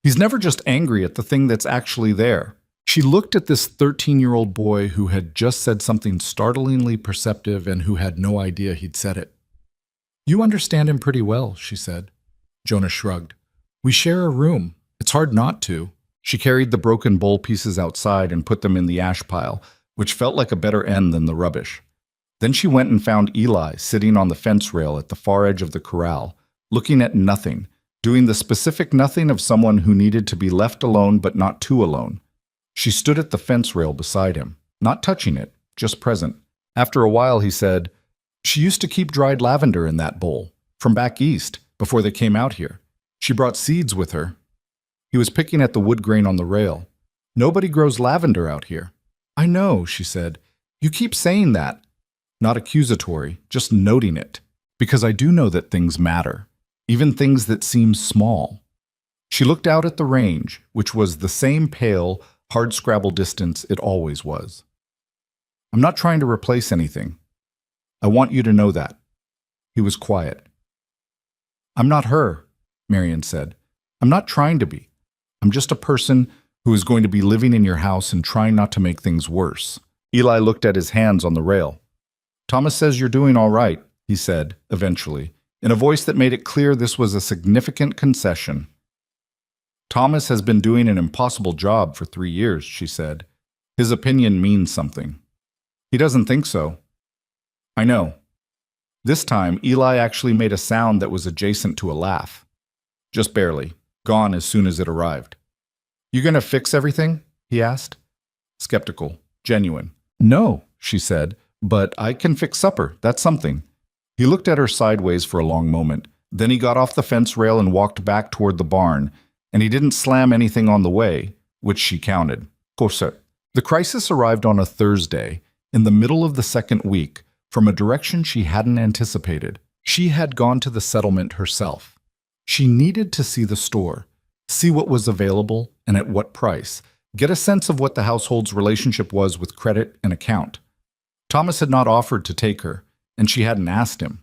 "He's never just angry at the thing that's actually there." She looked at this 13-year-old boy who had just said something startlingly perceptive and who had no idea he'd said it. "You understand him pretty well," she said. Jonah shrugged. "We share a room. It's hard not to." She carried the broken bowl pieces outside and put them in the ash pile, which felt like a better end than the rubbish. Then she went and found Eli sitting on the fence rail at the far edge of the corral, looking at nothing, doing the specific nothing of someone who needed to be left alone but not too alone. She stood at the fence rail beside him, not touching it, just present. After a while, he said, "She used to keep dried lavender in that bowl, from back east, before they came out here. She brought seeds with her." He was picking at the wood grain on the rail. "Nobody grows lavender out here." "I know," she said. "You keep saying that." Not accusatory, just noting it. "Because I do know that things matter, even things that seem small." She looked out at the range, which was the same pale, hard-scrabble distance it always was. "I'm not trying to replace anything. I want you to know that." He was quiet. "I'm not her," Marian said. "I'm not trying to be. I'm just a person who is going to be living in your house and trying not to make things worse." Eli looked at his hands on the rail. "Thomas says you're doing all right," he said, eventually, in a voice that made it clear this was a significant concession. "Thomas has been doing an impossible job for 3 years," she said. "His opinion means something." "He doesn't think so." "I know." This time, Eli actually made a sound that was adjacent to a laugh. Just barely, gone as soon as it arrived. "You gonna fix everything?" he asked. Skeptical, genuine. "No," she said, "but I can fix supper, that's something." He looked at her sideways for a long moment. Then he got off the fence rail and walked back toward the barn, and he didn't slam anything on the way, which she counted. Corset. The crisis arrived on a Thursday, in the middle of the second week, from a direction she hadn't anticipated. She had gone to the settlement herself. She needed to see the store, see what was available and at what price, get a sense of what the household's relationship was with credit and account. Thomas had not offered to take her, and she hadn't asked him.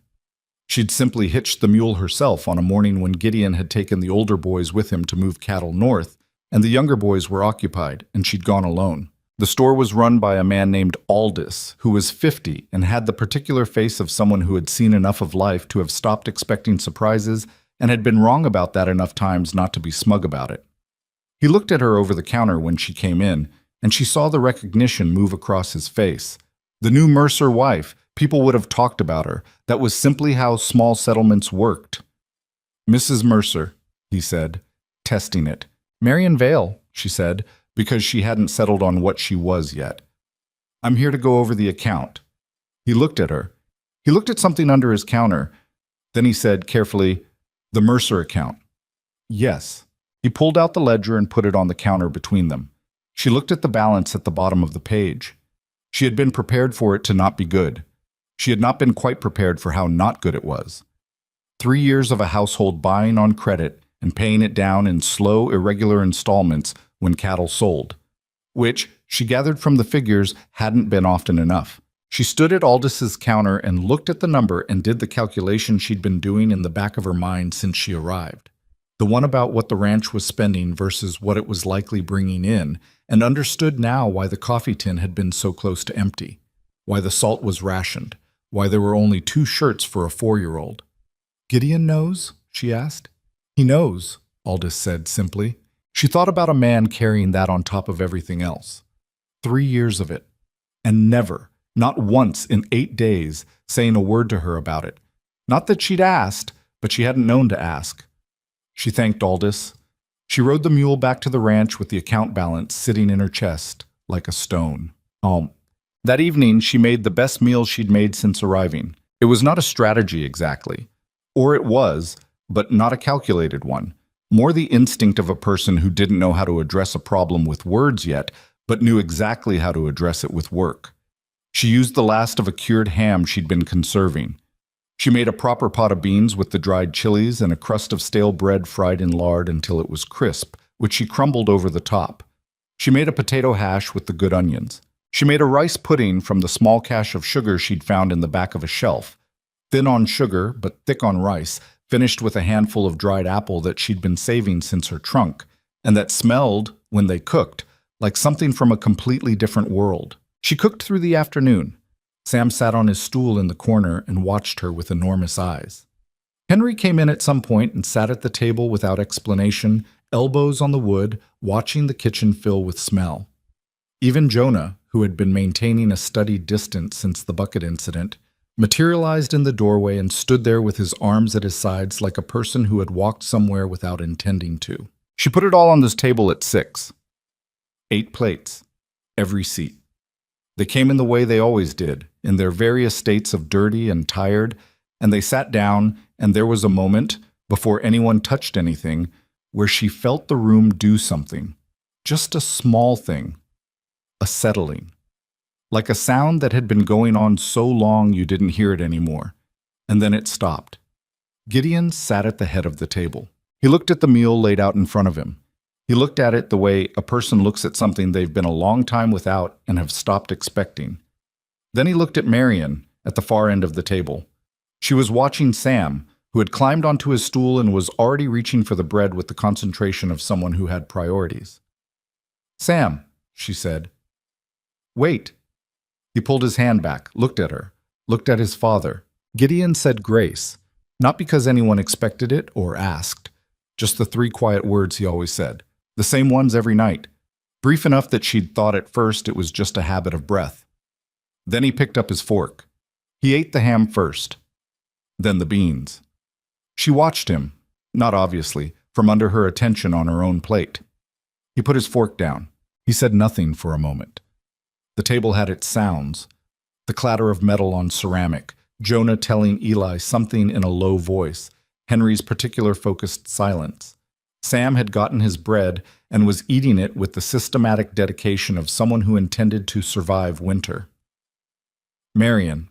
She'd simply hitched the mule herself on a morning when Gideon had taken the older boys with him to move cattle north, and the younger boys were occupied, and she'd gone alone. The store was run by a man named Aldous, who was 50 and had the particular face of someone who had seen enough of life to have stopped expecting surprises and had been wrong about that enough times not to be smug about it. He looked at her over the counter when she came in, and she saw the recognition move across his face. The new Mercer wife. People would have talked about her. That was simply how small settlements worked. "Mrs. Mercer," he said, testing it. "Marian Vale," she said, because she hadn't settled on what she was yet. "I'm here to go over the account." He looked at her. He looked at something under his counter. Then he said carefully, "The Mercer account." "Yes." He pulled out the ledger and put it on the counter between them. She looked at the balance at the bottom of the page. She had been prepared for it to not be good. She had not been quite prepared for how not good it was. 3 years of a household buying on credit and paying it down in slow, irregular installments when cattle sold, which, she gathered from the figures, hadn't been often enough. She stood at Aldis's counter and looked at the number and did the calculation she'd been doing in the back of her mind since she arrived. The one about what the ranch was spending versus what it was likely bringing in, and understood now why the coffee tin had been so close to empty, why the salt was rationed, why there were only 2 shirts for a 4-year-old. "Gideon knows?" she asked. "He knows," Aldis said simply. She thought about a man carrying that on top of everything else. 3 years of it. And never, not once in 8 days, saying a word to her about it. Not that she'd asked, but she hadn't known to ask. She thanked Aldis. She rode the mule back to the ranch with the account balance sitting in her chest like a stone. That evening, she made the best meal she'd made since arriving. It was not a strategy exactly. Or it was, but not a calculated one. More the instinct of a person who didn't know how to address a problem with words yet, but knew exactly how to address it with work. She used the last of a cured ham she'd been conserving. She made a proper pot of beans with the dried chilies and a crust of stale bread fried in lard until it was crisp, which she crumbled over the top. She made a potato hash with the good onions. She made a rice pudding from the small cache of sugar she'd found in the back of a shelf, thin on sugar but thick on rice, finished with a handful of dried apple that she'd been saving since her trunk, and that smelled, when they cooked, like something from a completely different world. She cooked through the afternoon. Sam sat on his stool in the corner and watched her with enormous eyes. Henry came in at some point and sat at the table without explanation, elbows on the wood, watching the kitchen fill with smell. Even Jonah, who had been maintaining a studied distance since the bucket incident, materialized in the doorway and stood there with his arms at his sides like a person who had walked somewhere without intending to. She put it all on this table at 6. 8 plates. Every seat. They came in the way they always did, in their various states of dirty and tired, and they sat down, and there was a moment, before anyone touched anything, where she felt the room do something. Just a small thing. A settling. Like a sound that had been going on so long you didn't hear it anymore. And then it stopped. Gideon sat at the head of the table. He looked at the meal laid out in front of him. He looked at it the way a person looks at something they've been a long time without and have stopped expecting. Then he looked at Marion at the far end of the table. She was watching Sam, who had climbed onto his stool and was already reaching for the bread with the concentration of someone who had priorities. "Sam," she said. "Wait." He pulled his hand back, looked at her, looked at his father. Gideon said grace, not because anyone expected it or asked, just the 3 quiet words he always said, the same ones every night, brief enough that she'd thought at first it was just a habit of breath. Then he picked up his fork. He ate the ham first, then the beans. She watched him, not obviously, from under her attention on her own plate. He put his fork down. He said nothing for a moment. The table had its sounds. The clatter of metal on ceramic, Jonah telling Eli something in a low voice, Henry's particular focused silence. Sam had gotten his bread and was eating it with the systematic dedication of someone who intended to survive winter. "Marion."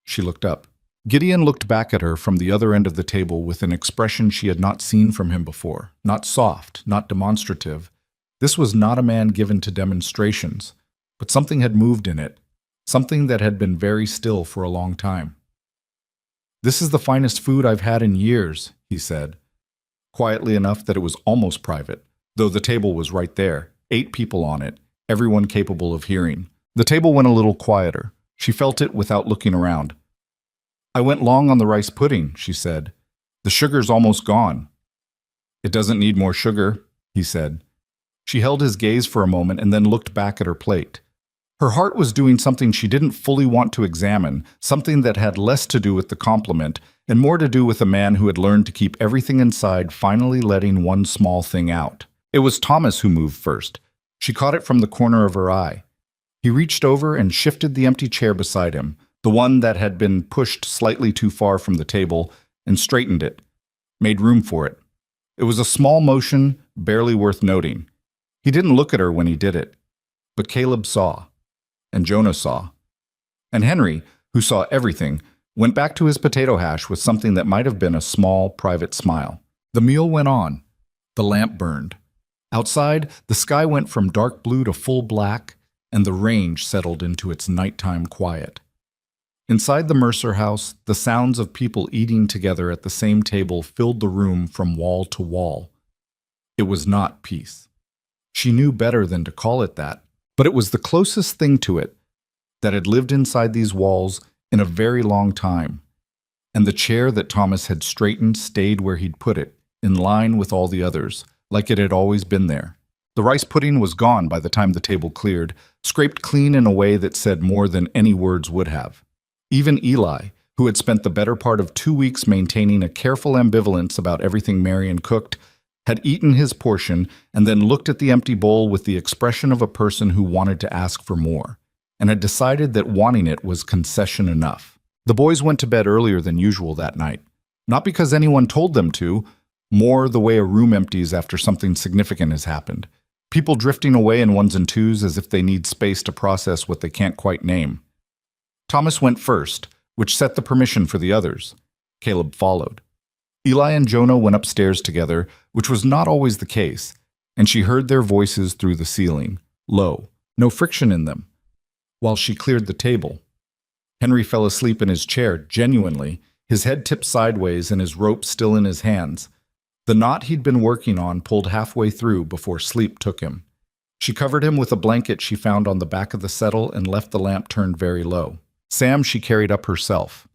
She looked up. Gideon looked back at her from the other end of the table with an expression she had not seen from him before, not soft, not demonstrative. This was not a man given to demonstrations, but something had moved in it, something that had been very still for a long time. "This is the finest food I've had in years," he said, quietly enough that it was almost private, though the table was right there, 8 people on it, everyone capable of hearing. The table went a little quieter. She felt it without looking around. "I went long on the rice pudding," she said. "The sugar's almost gone." "It doesn't need more sugar," he said. She held his gaze for a moment and then looked back at her plate. Her heart was doing something she didn't fully want to examine, something that had less to do with the compliment and more to do with a man who had learned to keep everything inside, finally letting one small thing out. It was Thomas who moved first. She caught it from the corner of her eye. He reached over and shifted the empty chair beside him, the one that had been pushed slightly too far from the table, and straightened it, made room for it. It was a small motion, barely worth noting. He didn't look at her when he did it, but Caleb saw. And Jonah saw. And Henry, who saw everything, went back to his potato hash with something that might have been a small, private smile. The meal went on. The lamp burned. Outside, the sky went from dark blue to full black, and the range settled into its nighttime quiet. Inside the Mercer house, the sounds of people eating together at the same table filled the room from wall to wall. It was not peace. She knew better than to call it that, but it was the closest thing to it that had lived inside these walls in a very long time. And the chair that Thomas had straightened stayed where he'd put it, in line with all the others, like it had always been there. The rice pudding was gone by the time the table cleared, scraped clean in a way that said more than any words would have. Even Eli, who had spent the better part of 2 weeks maintaining a careful ambivalence about everything Marion cooked, had eaten his portion and then looked at the empty bowl with the expression of a person who wanted to ask for more, and had decided that wanting it was concession enough. The boys went to bed earlier than usual that night, not because anyone told them to, more the way a room empties after something significant has happened. People drifting away in ones and twos as if they need space to process what they can't quite name. Thomas went first, which set the permission for the others. Caleb followed. Eli and Jonah went upstairs together, which was not always the case, and she heard their voices through the ceiling, low, no friction in them, while she cleared the table. Henry fell asleep in his chair, genuinely, his head tipped sideways and his rope still in his hands. The knot he'd been working on pulled halfway through before sleep took him. She covered him with a blanket she found on the back of the settle and left the lamp turned very low. Sam she carried up herself.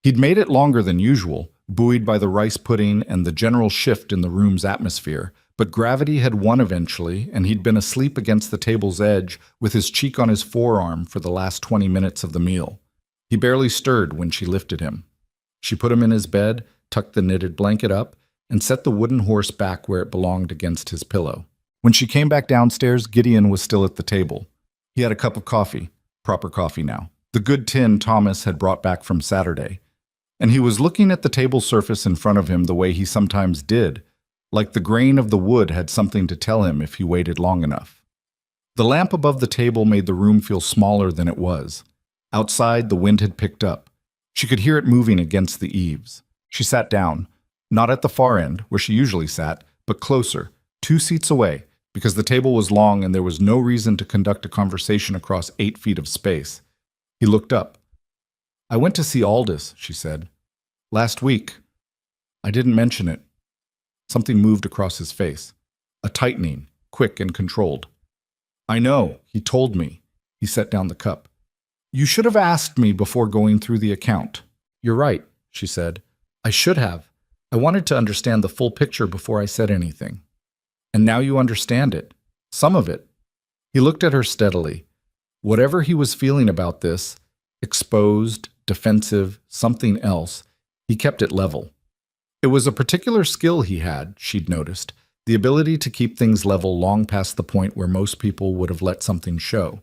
He'd made it longer than usual, buoyed by the rice pudding and the general shift in the room's atmosphere, but gravity had won eventually, and he'd been asleep against the table's edge with his cheek on his forearm for the last 20 minutes of the meal. He barely stirred when she lifted him. She put him in his bed, tucked the knitted blanket up, and set the wooden horse back where it belonged against his pillow. When she came back downstairs, Gideon was still at the table. He had a cup of coffee, proper coffee now, the good tin Thomas had brought back from Saturday, and he was looking at the table surface in front of him the way he sometimes did, like the grain of the wood had something to tell him if he waited long enough. The lamp above the table made the room feel smaller than it was. Outside, the wind had picked up. She could hear it moving against the eaves. She sat down, not at the far end, where she usually sat, but closer, 2 seats away, because the table was long and there was no reason to conduct a conversation across 8 feet of space. He looked up. "I went to see Aldous," she said. "Last week. I didn't mention it." Something moved across his face. A tightening, quick and controlled. "I know, he told me." He set down the cup. "You should have asked me before going through the account." "You're right," she said. "I should have. I wanted to understand the full picture before I said anything." "And now you understand it. Some of it." He looked at her steadily. Whatever he was feeling about this, exposed, defensive, something else, he kept it level. It was a particular skill he had, she'd noticed, the ability to keep things level long past the point where most people would have let something show.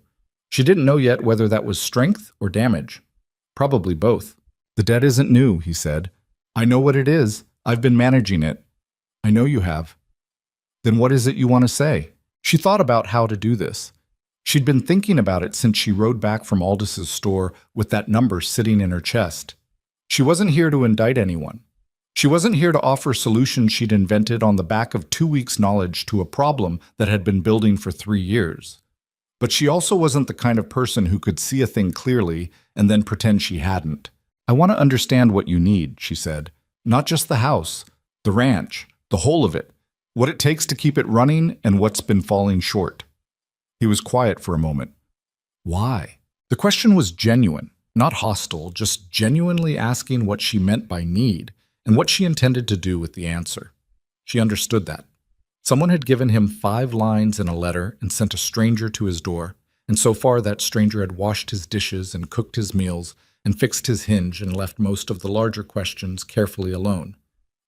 She didn't know yet whether that was strength or damage. Probably both. "The debt isn't new," he said. "I know what it is. I've been managing it." "I know you have." "Then what is it you want to say?" She thought about how to do this. She'd been thinking about it since she rode back from Aldous' store with that number sitting in her chest. She wasn't here to indict anyone. She wasn't here to offer solutions she'd invented on the back of 2 weeks' knowledge to a problem that had been building for 3 years. But she also wasn't the kind of person who could see a thing clearly and then pretend she hadn't. "I want to understand what you need," she said. "Not just the house, the ranch, the whole of it, what it takes to keep it running and what's been falling short." He was quiet for a moment. Why? The question was genuine, not hostile, just genuinely asking what she meant by need and what she intended to do with the answer. She understood that. Someone had given him 5 lines in a letter and sent a stranger to his door, and so far that stranger had washed his dishes and cooked his meals and fixed his hinge and left most of the larger questions carefully alone.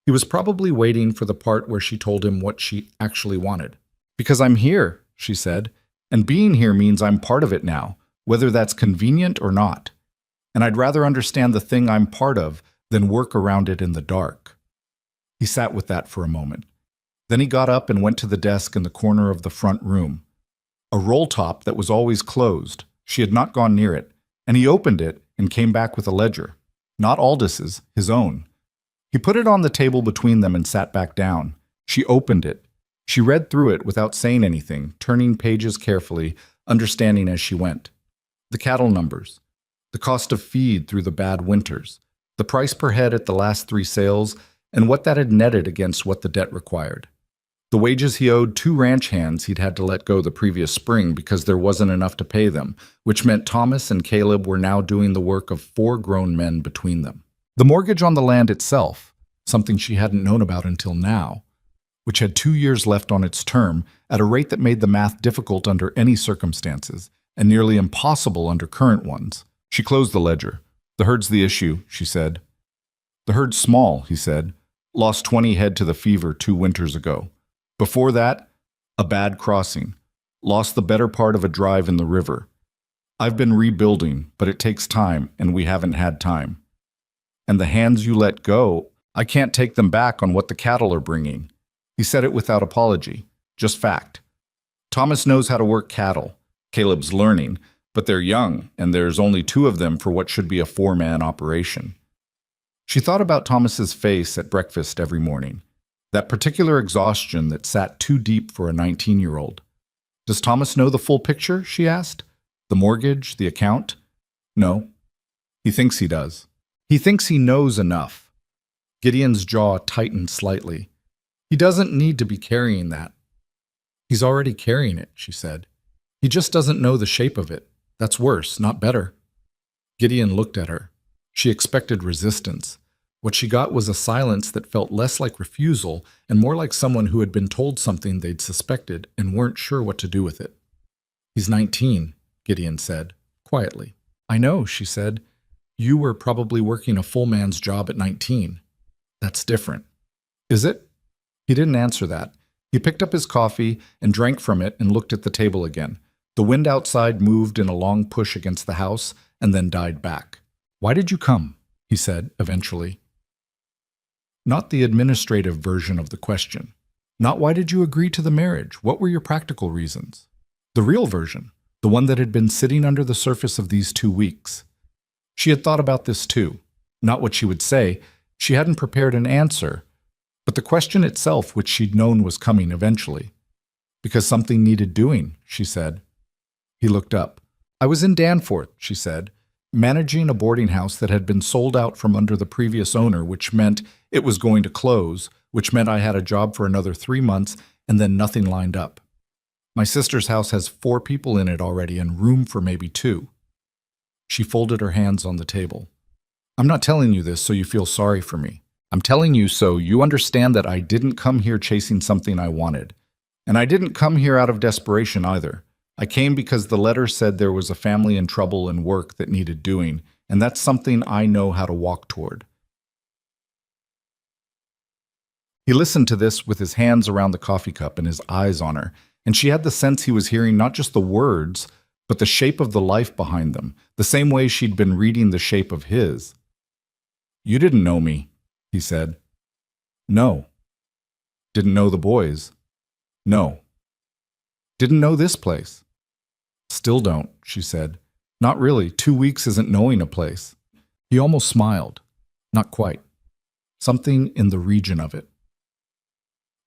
He was probably waiting for the part where she told him what she actually wanted. "Because I'm here," she said, "and being here means I'm part of it now, whether that's convenient or not. And I'd rather understand the thing I'm part of than work around it in the dark." He sat with that for a moment. Then he got up and went to the desk in the corner of the front room. A roll top that was always closed. She had not gone near it, and he opened it and came back with a ledger. Not Aldous', his own. He put it on the table between them and sat back down. She opened it. She read through it without saying anything, turning pages carefully, understanding as she went. The cattle numbers, the the cost of feed through the bad winters, the price per head at the last 3 sales, and what that had netted against what the debt required. The wages he owed 2 ranch hands he'd had to let go the previous spring because there wasn't enough to pay them, which meant Thomas and Caleb were now doing the work of 4 grown men between them. The mortgage on the land itself, something she hadn't known about until now, which had 2 years left on its term at a rate that made the math difficult under any circumstances and nearly impossible under current ones. She closed the ledger. "The herd's the issue," she said. "The herd's small," he said. "Lost 20 head to the fever 2 winters ago. Before that, a bad crossing. Lost the better part of a drive in the river. I've been rebuilding, but it takes time, and we haven't had time. And the hands you let go, I can't take them back on what the cattle are bringing." He said it without apology, just fact. Thomas knows how to work cattle. Caleb's learning, but they're young, and there's only 2 of them for what should be a 4-man operation. She thought about Thomas's face at breakfast every morning, that particular exhaustion that sat too deep for a 19-year-old. "Does Thomas know the full picture?" she asked. "The mortgage, the account?" "No. He thinks he does. He thinks he knows enough." Gideon's jaw tightened slightly. "He doesn't need to be carrying that." "He's already carrying it," she said. "He just doesn't know the shape of it. That's worse, not better." Gideon looked at her. She expected resistance. What she got was a silence that felt less like refusal and more like someone who had been told something they'd suspected and weren't sure what to do with it. "He's 19, Gideon said, quietly. "I know," she said. "You were probably working a full man's job at 19. That's different." "Is it?" He didn't answer that. He picked up his coffee and drank from it and looked at the table again. The wind outside moved in a long push against the house and then died back. "Why did you come?" he said, eventually. Not the administrative version of the question. Not why did you agree to the marriage? What were your practical reasons? The real version, the one that had been sitting under the surface of these 2 weeks. She had thought about this too. Not what she would say. She hadn't prepared an answer. But the question itself, which she'd known was coming eventually. "Because something needed doing," she said. He looked up. "I was in Danforth," she said, "managing a boarding house that had been sold out from under the previous owner, which meant it was going to close, which meant I had a job for another 3 months and then nothing lined up. My sister's house has 4 people in it already and room for maybe 2. She folded her hands on the table. "I'm not telling you this so you feel sorry for me. I'm telling you so you understand that I didn't come here chasing something I wanted. And I didn't come here out of desperation either. I came because the letter said there was a family in trouble and work that needed doing, and that's something I know how to walk toward." He listened to this with his hands around the coffee cup and his eyes on her, and she had the sense he was hearing not just the words, but the shape of the life behind them, the same way she'd been reading the shape of his. "You didn't know me," he said. "No." "Didn't know the boys?" "No." "Didn't know this place?" "Still don't," she said. "Not really. 2 weeks isn't knowing a place." He almost smiled. Not quite. Something in the region of it.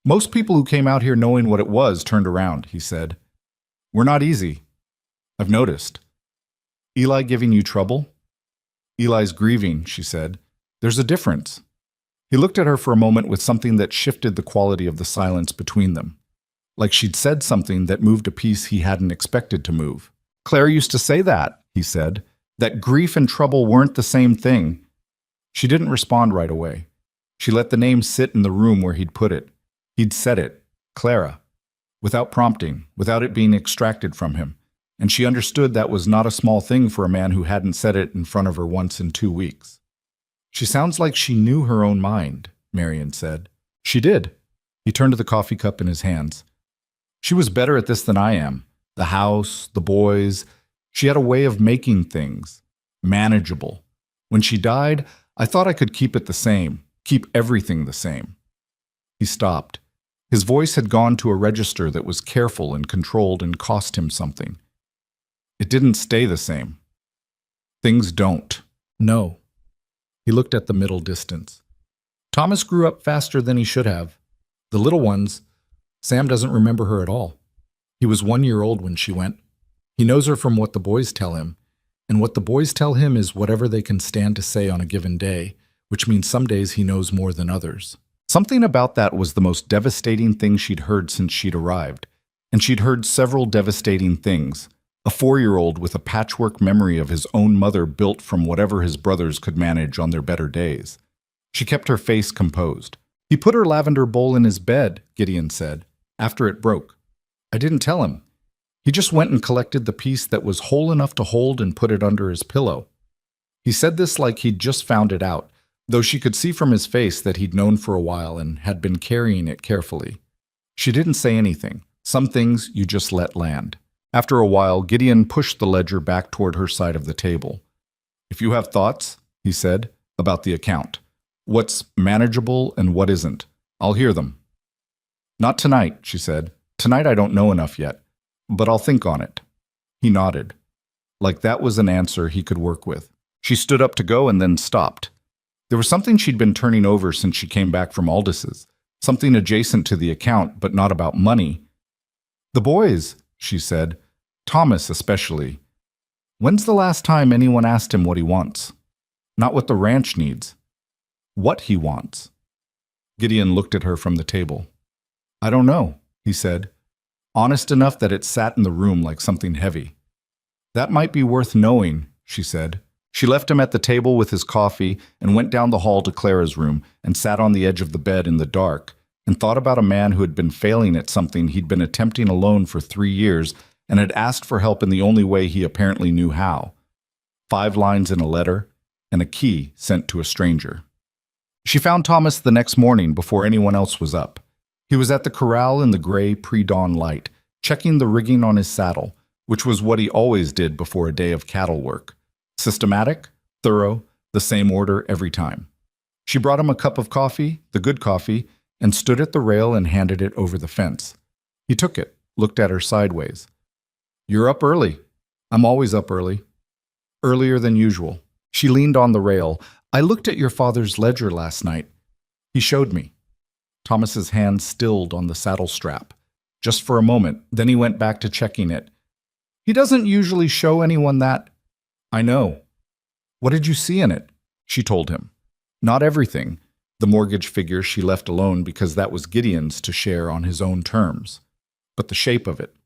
"Most people who came out here knowing what it was turned around," he said. "We're not easy. I've noticed." "Eli giving you trouble?" "Eli's grieving," she said. "There's a difference." He looked at her for a moment with something that shifted the quality of the silence between them. Like she'd said something that moved a piece he hadn't expected to move. "Claire used to say that," he said, "that grief and trouble weren't the same thing." She didn't respond right away. She let the name sit in the room where he'd put it. He'd said it, Clara, without prompting, without it being extracted from him. And she understood that was not a small thing for a man who hadn't said it in front of her once in 2 weeks. "She sounds like she knew her own mind," Marion said. "She did." He turned to the coffee cup in his hands. "She was better at this than I am. The house, the boys. She had a way of making things manageable. When she died, I thought I could keep it the same, keep everything the same." He stopped. His voice had gone to a register that was careful and controlled and cost him something. "It didn't stay the same. Things don't." "No." He looked at the middle distance. "Thomas grew up faster than he should have. The little ones, Sam doesn't remember her at all. He was 1 year old when she went. He knows her from what the boys tell him, And what the boys tell him is whatever they can stand to say on a given day, which means some days he knows more than others. Something about that was the most devastating thing she'd heard since she'd arrived. And she'd heard several devastating things. A 4-year-old with a patchwork memory of his own mother built from whatever his brothers could manage on their better days. She kept her face composed. "He put her lavender bowl in his bed," Gideon said, "after it broke. I didn't tell him. He just went and collected the piece that was whole enough to hold and put it under his pillow." He said this like he'd just found it out, though she could see from his face that he'd known for a while and had been carrying it carefully. She didn't say anything. Some things you just let land. After a while, Gideon pushed the ledger back toward her side of the table. "If you have thoughts," he said, "about the account, what's manageable and what isn't, I'll hear them." "Not tonight," she said. "Tonight I don't know enough yet, but I'll think on it." He nodded, like that was an answer he could work with. She stood up to go and then stopped. There was something she'd been turning over since she came back from Aldis's, something adjacent to the account, but not about money. "The boys," she said, "Thomas especially. When's the last time anyone asked him what he wants? Not what the ranch needs. What he wants." Gideon looked at her from the table. "I don't know," he said, honest enough that it sat in the room like something heavy. "That might be worth knowing," she said. She left him at the table with his coffee and went down the hall to Clara's room and sat on the edge of the bed in the dark and thought about a man who had been failing at something he'd been attempting alone for 3 years and had asked for help in the only way he apparently knew how. 5 lines in a letter and a key sent to a stranger. She found Thomas the next morning before anyone else was up. He was at the corral in the gray pre-dawn light, checking the rigging on his saddle, which was what he always did before a day of cattle work. Systematic, thorough, the same order every time. She brought him a cup of coffee, the good coffee, and stood at the rail and handed it over the fence. He took it, looked at her sideways. "You're up early." "I'm always up early." "Earlier than usual." She leaned on the rail. "I looked at your father's ledger last night. He showed me." Thomas's hand stilled on the saddle strap. Just for a moment, then he went back to checking it. "He doesn't usually show anyone that." "I know." "What did you see in it?" She told him. Not everything. The mortgage figure she left alone because that was Gideon's to share on his own terms. But the shape of it,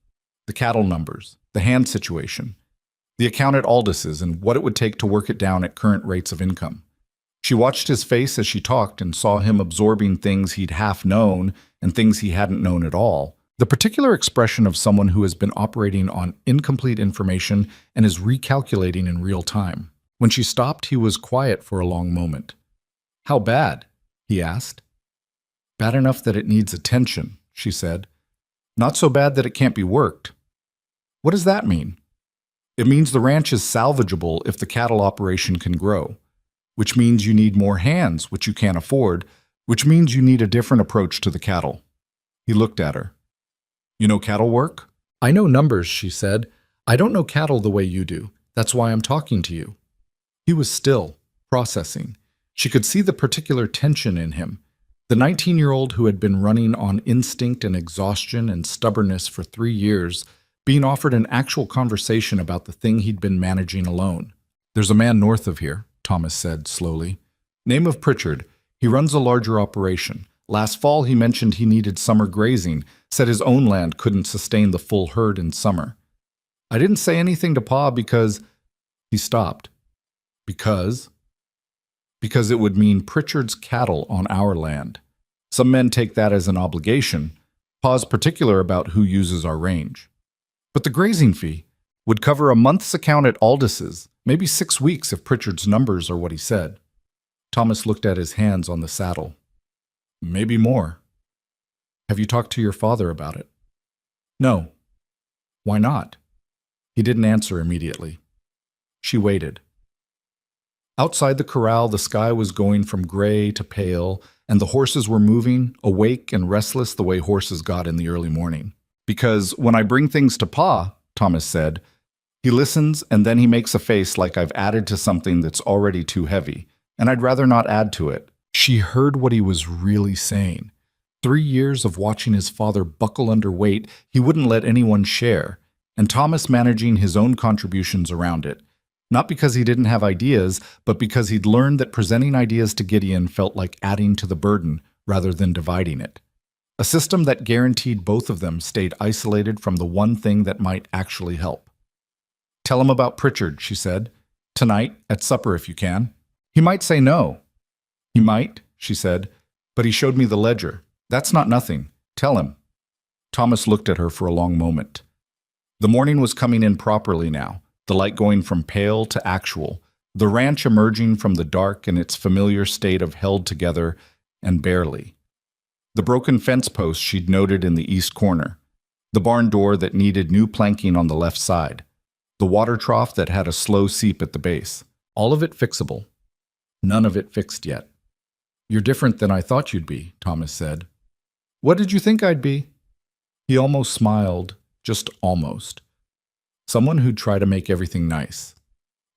the cattle numbers, the hand situation, the account at Aldis's and what it would take to work it down at current rates of income. She watched his face as she talked and saw him absorbing things he'd half known and things he hadn't known at all. The particular expression of someone who has been operating on incomplete information and is recalculating in real time. When she stopped, he was quiet for a long moment. "How bad?" he asked. "Bad enough that it needs attention," she said. "Not so bad that it can't be worked." "What does that mean?" "It means the ranch is salvageable if the cattle operation can grow, which means you need more hands, which you can't afford, which means you need a different approach to the cattle." He looked at her. "You know cattle work?" "I know numbers," she said. "I don't know cattle the way you do. That's why I'm talking to you." He was still, processing. She could see the particular tension in him. The 19-year-old who had been running on instinct and exhaustion and stubbornness for 3 years, being offered an actual conversation about the thing he'd been managing alone. "There's a man north of here," Thomas said slowly. "Name of Pritchard. He runs a larger operation. Last fall he mentioned he needed summer grazing, said his own land couldn't sustain the full herd in summer. I didn't say anything to Pa because—" He stopped. "Because?" "Because it would mean Pritchard's cattle on our land. Some men take that as an obligation. Pa's particular about who uses our range. But the grazing fee would cover a month's account at Aldis's, maybe 6 weeks if Pritchard's numbers are what he said." Thomas looked at his hands on the saddle. "Maybe more." "Have you talked to your father about it?" "No." "Why not?" He didn't answer immediately. She waited. Outside the corral, the sky was going from gray to pale, and the horses were moving, awake and restless the way horses got in the early morning. "Because when I bring things to Pa," Thomas said, "he listens and then he makes a face like I've added to something that's already too heavy, and I'd rather not add to it." She heard what he was really saying. 3 years of watching his father buckle under weight he wouldn't let anyone share, and Thomas managing his own contributions around it. Not because he didn't have ideas, but because he'd learned that presenting ideas to Gideon felt like adding to the burden rather than dividing it. A system that guaranteed both of them stayed isolated from the one thing that might actually help. "Tell him about Pritchard," she said. "Tonight, at supper if you can." "He might say no." "He might," she said, "but he showed me the ledger. That's not nothing. Tell him." Thomas looked at her for a long moment. The morning was coming in properly now, the light going from pale to actual, the ranch emerging from the dark in its familiar state of held together and barely. The broken fence post she'd noted in the east corner, the barn door that needed new planking on the left side, the water trough that had a slow seep at the base, all of it fixable. None of it fixed yet. "You're different than I thought you'd be," Thomas said. "What did you think I'd be?" He almost smiled, just almost. Someone who'd try to make everything nice.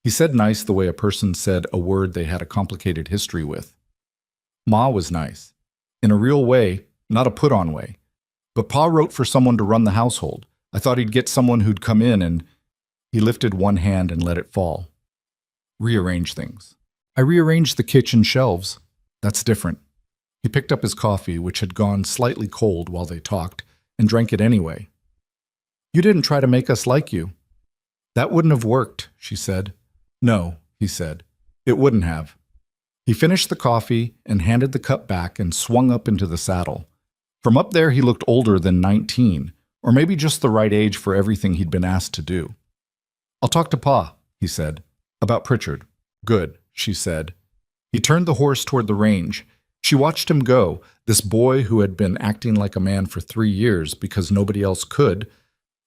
He said nice the way a person said a word they had a complicated history with. Ma was nice. In a real way, not a put-on way. But Pa wrote for someone to run the household. I thought he'd get someone who'd come in and... He lifted one hand and let it fall. "Rearrange things." "I rearranged the kitchen shelves." "That's different." He picked up his coffee, which had gone slightly cold while they talked, and drank it anyway. "You didn't try to make us like you." "That wouldn't have worked," she said. "No," he said. "It wouldn't have." He finished the coffee and handed the cup back and swung up into the saddle. From up there he looked older than 19, or maybe just the right age for everything he'd been asked to do. "I'll talk to Pa," he said. "About Pritchard." "Good," she said. He turned the horse toward the range. She watched him go, this boy who had been acting like a man for 3 years because nobody else could,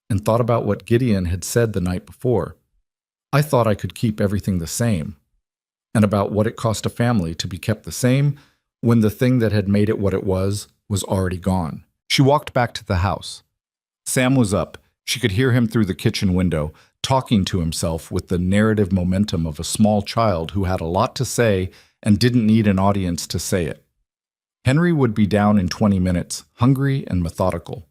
and thought about what Gideon had said the night before. "I thought I could keep everything the same," and about what it cost a family to be kept the same when the thing that had made it what it was already gone. She walked back to the house. Sam was up. She could hear him through the kitchen window, talking to himself with the narrative momentum of a small child who had a lot to say and didn't need an audience to say it. Henry would be down in 20 minutes, hungry and methodical.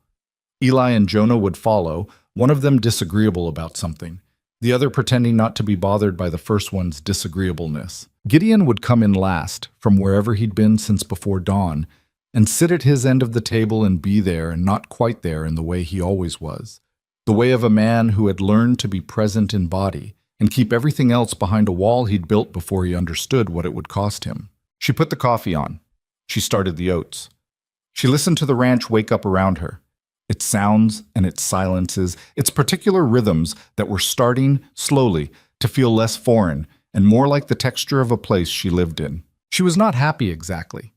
Eli and Jonah would follow, one of them disagreeable about something, the other pretending not to be bothered by the first one's disagreeableness. Gideon would come in last, from wherever he'd been since before dawn, and sit at his end of the table and be there and not quite there in the way he always was, the way of a man who had learned to be present in body and keep everything else behind a wall he'd built before he understood what it would cost him. She put the coffee on. She started the oats. She listened to the ranch wake up around her, its sounds and its silences, its particular rhythms that were starting, slowly, to feel less foreign and more like the texture of a place she lived in. She was not happy exactly.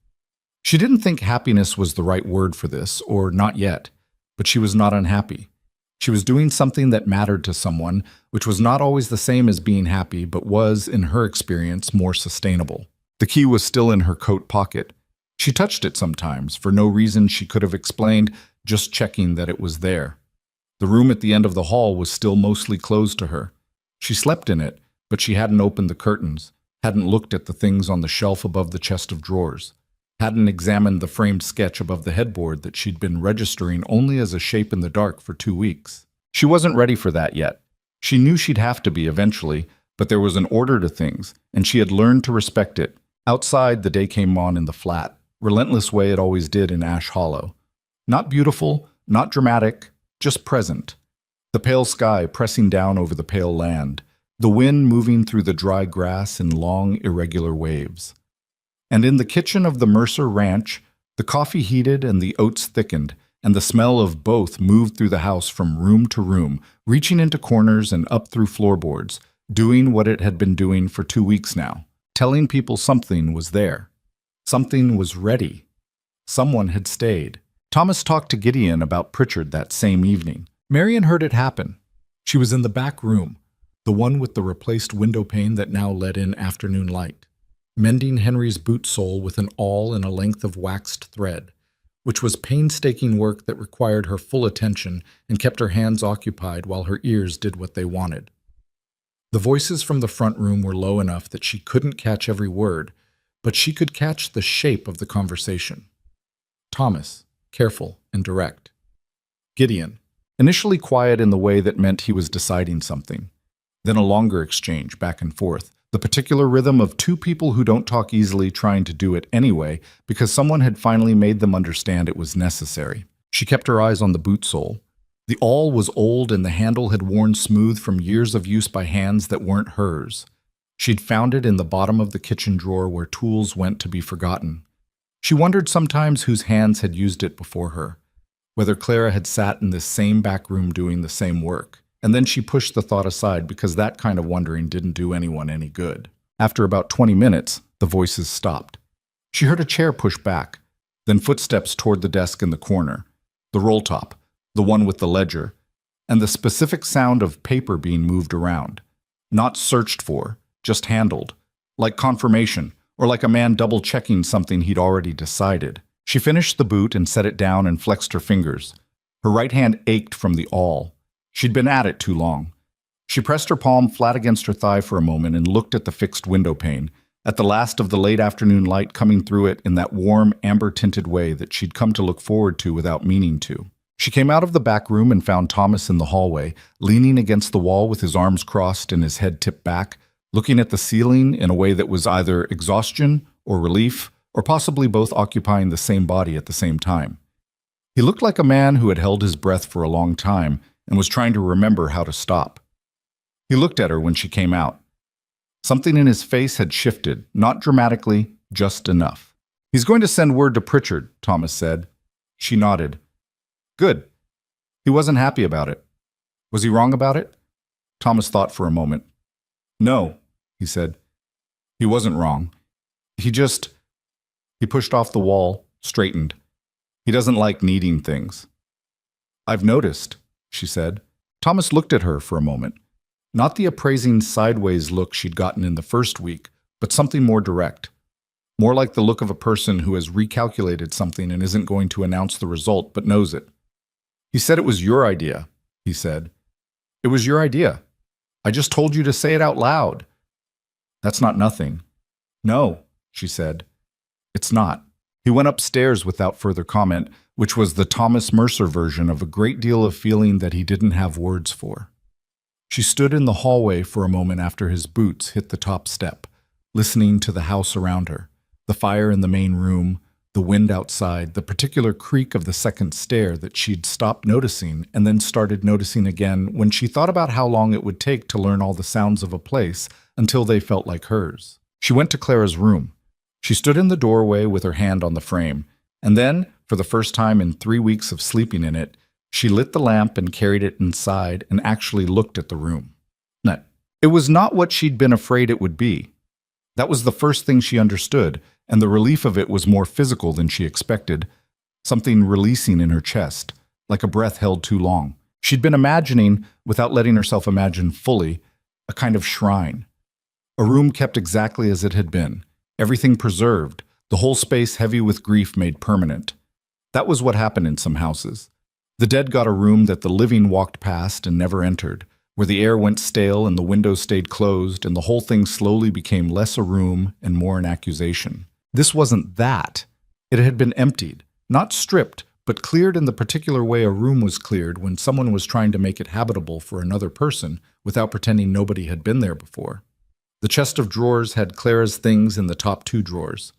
She didn't think happiness was the right word for this, or not yet, but she was not unhappy. She was doing something that mattered to someone, which was not always the same as being happy, but was, in her experience, more sustainable. The key was still in her coat pocket. She touched it sometimes, for no reason she could have explained, just checking that it was there. The room at the end of the hall was still mostly closed to her. She slept in it, but she hadn't opened the curtains, hadn't looked at the things on the shelf above the chest of drawers, hadn't examined the framed sketch above the headboard that she'd been registering only as a shape in the dark for 2 weeks. She wasn't ready for that yet. She knew she'd have to be eventually, but there was an order to things, and she had learned to respect it. Outside, the day came on in the flat, relentless way it always did in Ash Hollow. Not beautiful, not dramatic, just present. The pale sky pressing down over the pale land, the wind moving through the dry grass in long, irregular waves. And in the kitchen of the Mercer Ranch, the coffee heated and the oats thickened, and the smell of both moved through the house from room to room, reaching into corners and up through floorboards, doing what it had been doing for 2 weeks now, telling people something was there. Something was ready. Someone had stayed. Thomas talked to Gideon about Pritchard that same evening. Marion heard it happen. She was in the back room, the one with the replaced window pane that now let in afternoon light, mending Henry's boot sole with an awl and a length of waxed thread, which was painstaking work that required her full attention and kept her hands occupied while her ears did what they wanted. The voices from the front room were low enough that she couldn't catch every word, but she could catch the shape of the conversation. Thomas, careful and direct. Gideon, initially quiet in the way that meant he was deciding something. Then a longer exchange, back and forth. The particular rhythm of two people who don't talk easily trying to do it anyway because someone had finally made them understand it was necessary. She kept her eyes on the boot sole. The awl was old and the handle had worn smooth from years of use by hands that weren't hers. She'd found it in the bottom of the kitchen drawer where tools went to be forgotten. She wondered sometimes whose hands had used it before her, whether Clara had sat in this same back room doing the same work. And then she pushed the thought aside because that kind of wondering didn't do anyone any good. After about 20 minutes, the voices stopped. She heard a chair push back, then footsteps toward the desk in the corner, the roll top, the one with the ledger, and the specific sound of paper being moved around. Not searched for, just handled, like confirmation, or like a man double-checking something he'd already decided. She finished the boot and set it down and flexed her fingers. Her right hand ached from the awl. She'd been at it too long. She pressed her palm flat against her thigh for a moment and looked at the fixed window pane, at the last of the late afternoon light coming through it in that warm, amber-tinted way that she'd come to look forward to without meaning to. She came out of the back room and found Thomas in the hallway, leaning against the wall with his arms crossed and his head tipped back, looking at the ceiling in a way that was either exhaustion or relief, or possibly both occupying the same body at the same time. He looked like a man who had held his breath for a long time and was trying to remember how to stop. He looked at her when she came out. Something in his face had shifted, not dramatically, just enough. "He's going to send word to Pritchard," Thomas said. She nodded. "Good." He wasn't happy about it. Was he wrong about it? Thomas thought for a moment. "No," he said. He wasn't wrong. He pushed off the wall, straightened. He doesn't like needing things. "I've noticed," she said. Thomas looked at her for a moment. Not the appraising sideways look she'd gotten in the first week, but something more direct. More like the look of a person who has recalculated something and isn't going to announce the result, but knows it. "He said it was your idea," he said. "It was your idea. I just told you to say it out loud." "That's not nothing." "No," she said. "It's not." He went upstairs without further comment, which was the Thomas Mercer version of a great deal of feeling that he didn't have words for. She stood in the hallway for a moment after his boots hit the top step, listening to the house around her, the fire in the main room, the wind outside, the particular creak of the second stair that she'd stopped noticing and then started noticing again when she thought about how long it would take to learn all the sounds of a place until they felt like hers. She went to Clara's room. She stood in the doorway with her hand on the frame, and then, for the first time in 3 weeks of sleeping in it, she lit the lamp and carried it inside and actually looked at the room. No, it was not what she'd been afraid it would be. That was the first thing she understood, and the relief of it was more physical than she expected, something releasing in her chest, like a breath held too long. She'd been imagining, without letting herself imagine fully, a kind of shrine. A room kept exactly as it had been, everything preserved, the whole space heavy with grief made permanent. That was what happened in some houses. The dead got a room that the living walked past and never entered, where the air went stale and the windows stayed closed and the whole thing slowly became less a room and more an accusation. This wasn't that. It had been emptied, not stripped, but cleared in the particular way a room was cleared when someone was trying to make it habitable for another person without pretending nobody had been there before. The chest of drawers had Clara's things in the top 2 drawers.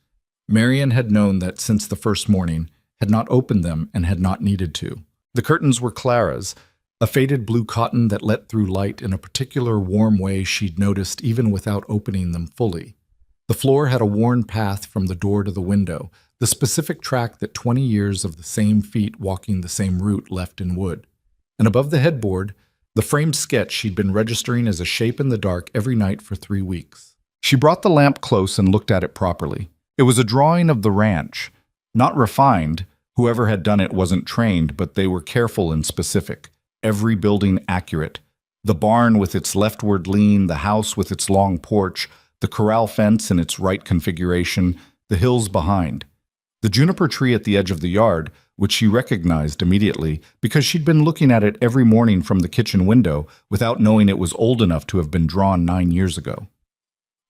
Marian had known that since the first morning, had not opened them and had not needed to. The curtains were Clara's, a faded blue cotton that let through light in a particular warm way she'd noticed even without opening them fully. The floor had a worn path from the door to the window, the specific track that 20 years of the same feet walking the same route left in wood. And above the headboard, the framed sketch she'd been registering as a shape in the dark every night for 3 weeks. She brought the lamp close and looked at it properly. It was a drawing of the ranch, not refined. Whoever had done it wasn't trained, but they were careful and specific. Every building accurate. The barn with its leftward lean, the house with its long porch, the corral fence in its right configuration, the hills behind. The juniper tree at the edge of the yard, which she recognized immediately because she'd been looking at it every morning from the kitchen window without knowing it was old enough to have been drawn 9 years ago.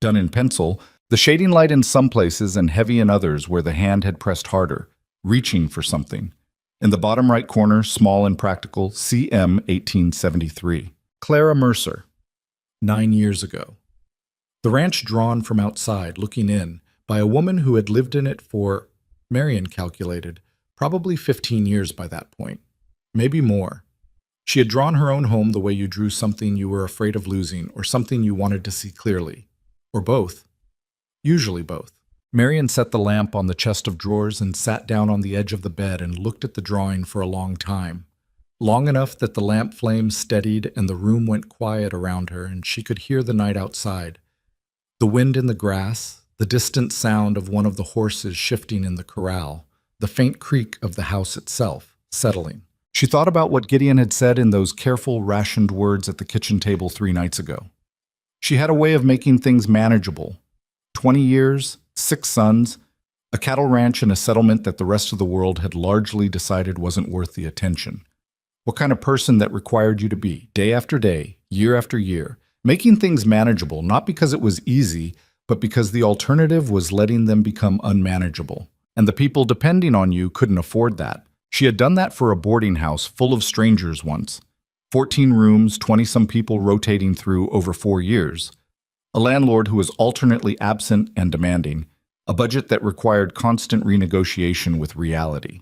Done in pencil, the shading light in some places and heavy in others where the hand had pressed harder, reaching for something. In the bottom right corner, small and practical, CM 1873. Clara Mercer. 9 years ago. The ranch drawn from outside, looking in, by a woman who had lived in it for, Marion calculated, probably 15 years by that point. Maybe more. She had drawn her own home the way you drew something you were afraid of losing or something you wanted to see clearly. Or both. Usually both. Marion set the lamp on the chest of drawers and sat down on the edge of the bed and looked at the drawing for a long time. Long enough that the lamp flame steadied and the room went quiet around her and she could hear the night outside. The wind in the grass, the distant sound of one of the horses shifting in the corral, the faint creak of the house itself, settling. She thought about what Gideon had said in those careful, rationed words at the kitchen table 3 nights ago. She had a way of making things manageable. 20 years, 6 sons, a cattle ranch and a settlement that the rest of the world had largely decided wasn't worth the attention. What kind of person that required you to be, day after day, year after year, making things manageable, not because it was easy, but because the alternative was letting them become unmanageable. And the people depending on you couldn't afford that. She had done that for a boarding house full of strangers once. 14 rooms, 20-some people rotating through over 4 years. A landlord who was alternately absent and demanding. A budget that required constant renegotiation with reality.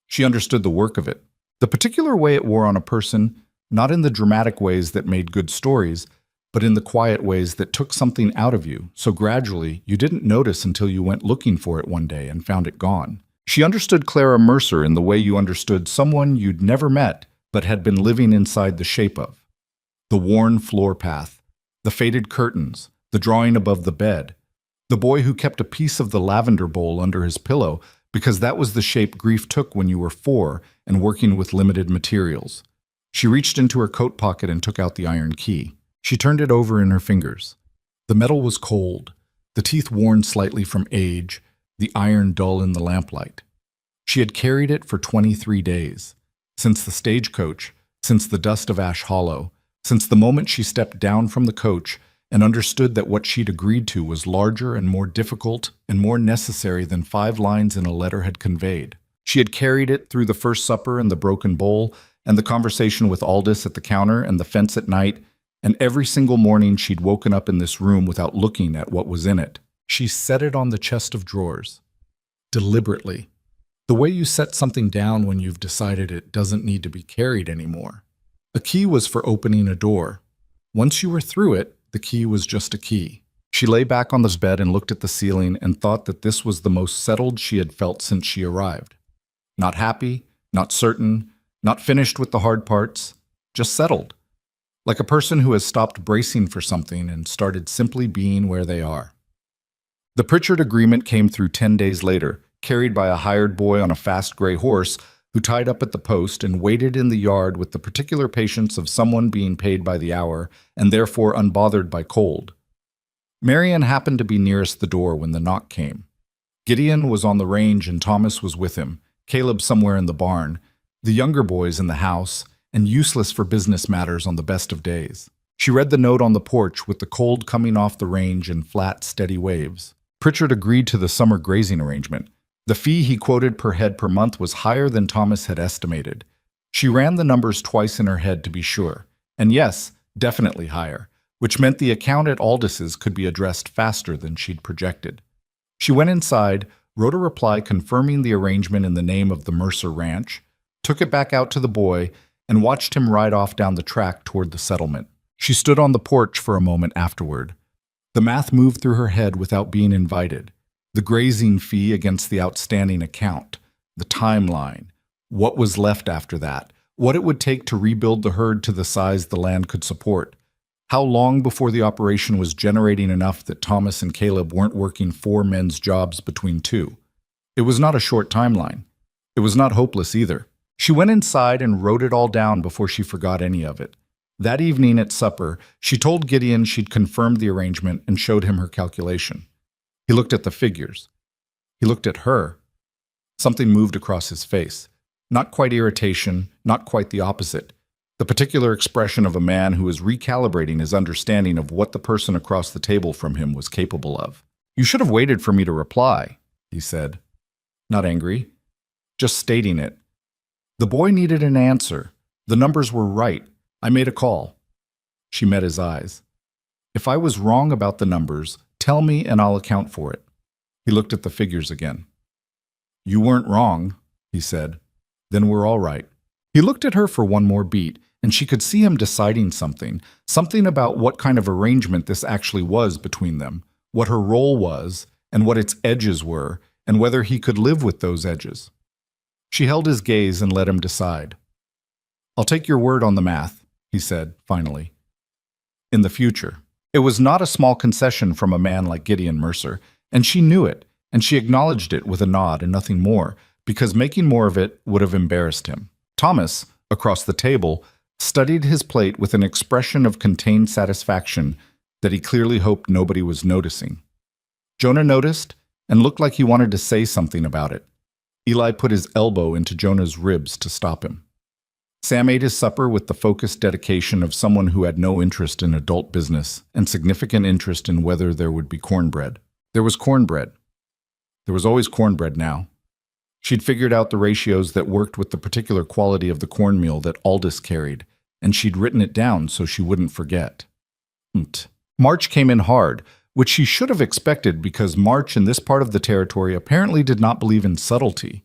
She understood the work of it. The particular way it wore on a person, not in the dramatic ways that made good stories, but in the quiet ways that took something out of you, so gradually you didn't notice until you went looking for it one day and found it gone. She understood Clara Mercer in the way you understood someone you'd never met but had been living inside the shape of. The worn floor path, the faded curtains, the drawing above the bed, the boy who kept a piece of the lavender bowl under his pillow because that was the shape grief took when you were 4 and working with limited materials. She reached into her coat pocket and took out the iron key. She turned it over in her fingers. The metal was cold, the teeth worn slightly from age, the iron dull in the lamplight. She had carried it for 23 days, since the stagecoach, since the dust of Ash Hollow, since the moment she stepped down from the coach and understood that what she'd agreed to was larger and more difficult and more necessary than 5 lines in a letter had conveyed. She had carried it through the first supper and the broken bowl, and the conversation with Aldous at the counter and the fence at night, and every single morning she'd woken up in this room without looking at what was in it. She set it on the chest of drawers. Deliberately. The way you set something down when you've decided it doesn't need to be carried anymore. A key was for opening a door. Once you were through it, the key was just a key. She lay back on this bed and looked at the ceiling and thought that this was the most settled she had felt since she arrived. Not happy, not certain, not finished with the hard parts, just settled. Like a person who has stopped bracing for something and started simply being where they are. The Pritchard agreement came through 10 days later, carried by a hired boy on a fast gray horse who tied up at the post and waited in the yard with the particular patience of someone being paid by the hour and therefore unbothered by cold. Marion happened to be nearest the door when the knock came. Gideon was on the range and Thomas was with him, Caleb somewhere in the barn, the younger boys in the house, and useless for business matters on the best of days. She read the note on the porch with the cold coming off the range in flat, steady waves. Pritchard agreed to the summer grazing arrangement. The fee he quoted per head per month was higher than Thomas had estimated. She ran the numbers twice in her head to be sure. And yes, definitely higher, which meant the account at Aldis's could be addressed faster than she'd projected. She went inside, wrote a reply confirming the arrangement in the name of the Mercer Ranch, took it back out to the boy, and watched him ride off down the track toward the settlement. She stood on the porch for a moment afterward. The math moved through her head without being invited. The grazing fee against the outstanding account, the timeline, what was left after that, what it would take to rebuild the herd to the size the land could support, how long before the operation was generating enough that Thomas and Caleb weren't working 4 men's jobs between 2. It was not a short timeline. It was not hopeless either. She went inside and wrote it all down before she forgot any of it. That evening at supper, she told Gideon she'd confirmed the arrangement and showed him her calculation. He looked at the figures. He looked at her. Something moved across his face. Not quite irritation, not quite the opposite. The particular expression of a man who is recalibrating his understanding of what the person across the table from him was capable of. "You should have waited for me to reply," he said. Not angry, just stating it. The boy needed an answer. The numbers were right. I made a call. She met his eyes. If I was wrong about the numbers, tell me and I'll account for it. He looked at the figures again. You weren't wrong, he said. Then we're all right. He looked at her for one more beat, and she could see him deciding something about what kind of arrangement this actually was between them, what her role was, and what its edges were, and whether he could live with those edges. She held his gaze and let him decide. I'll take your word on the math, he said, finally. In the future. It was not a small concession from a man like Gideon Mercer, and she knew it, and she acknowledged it with a nod and nothing more, because making more of it would have embarrassed him. Thomas, across the table, studied his plate with an expression of contained satisfaction that he clearly hoped nobody was noticing. Jonah noticed and looked like he wanted to say something about it. Eli put his elbow into Jonah's ribs to stop him. Sam ate his supper with the focused dedication of someone who had no interest in adult business and significant interest in whether there would be cornbread. There was cornbread. There was always cornbread now. She'd figured out the ratios that worked with the particular quality of the cornmeal that Aldous carried, and she'd written it down so she wouldn't forget. March came in hard, which she should have expected because March in this part of the territory apparently did not believe in subtlety.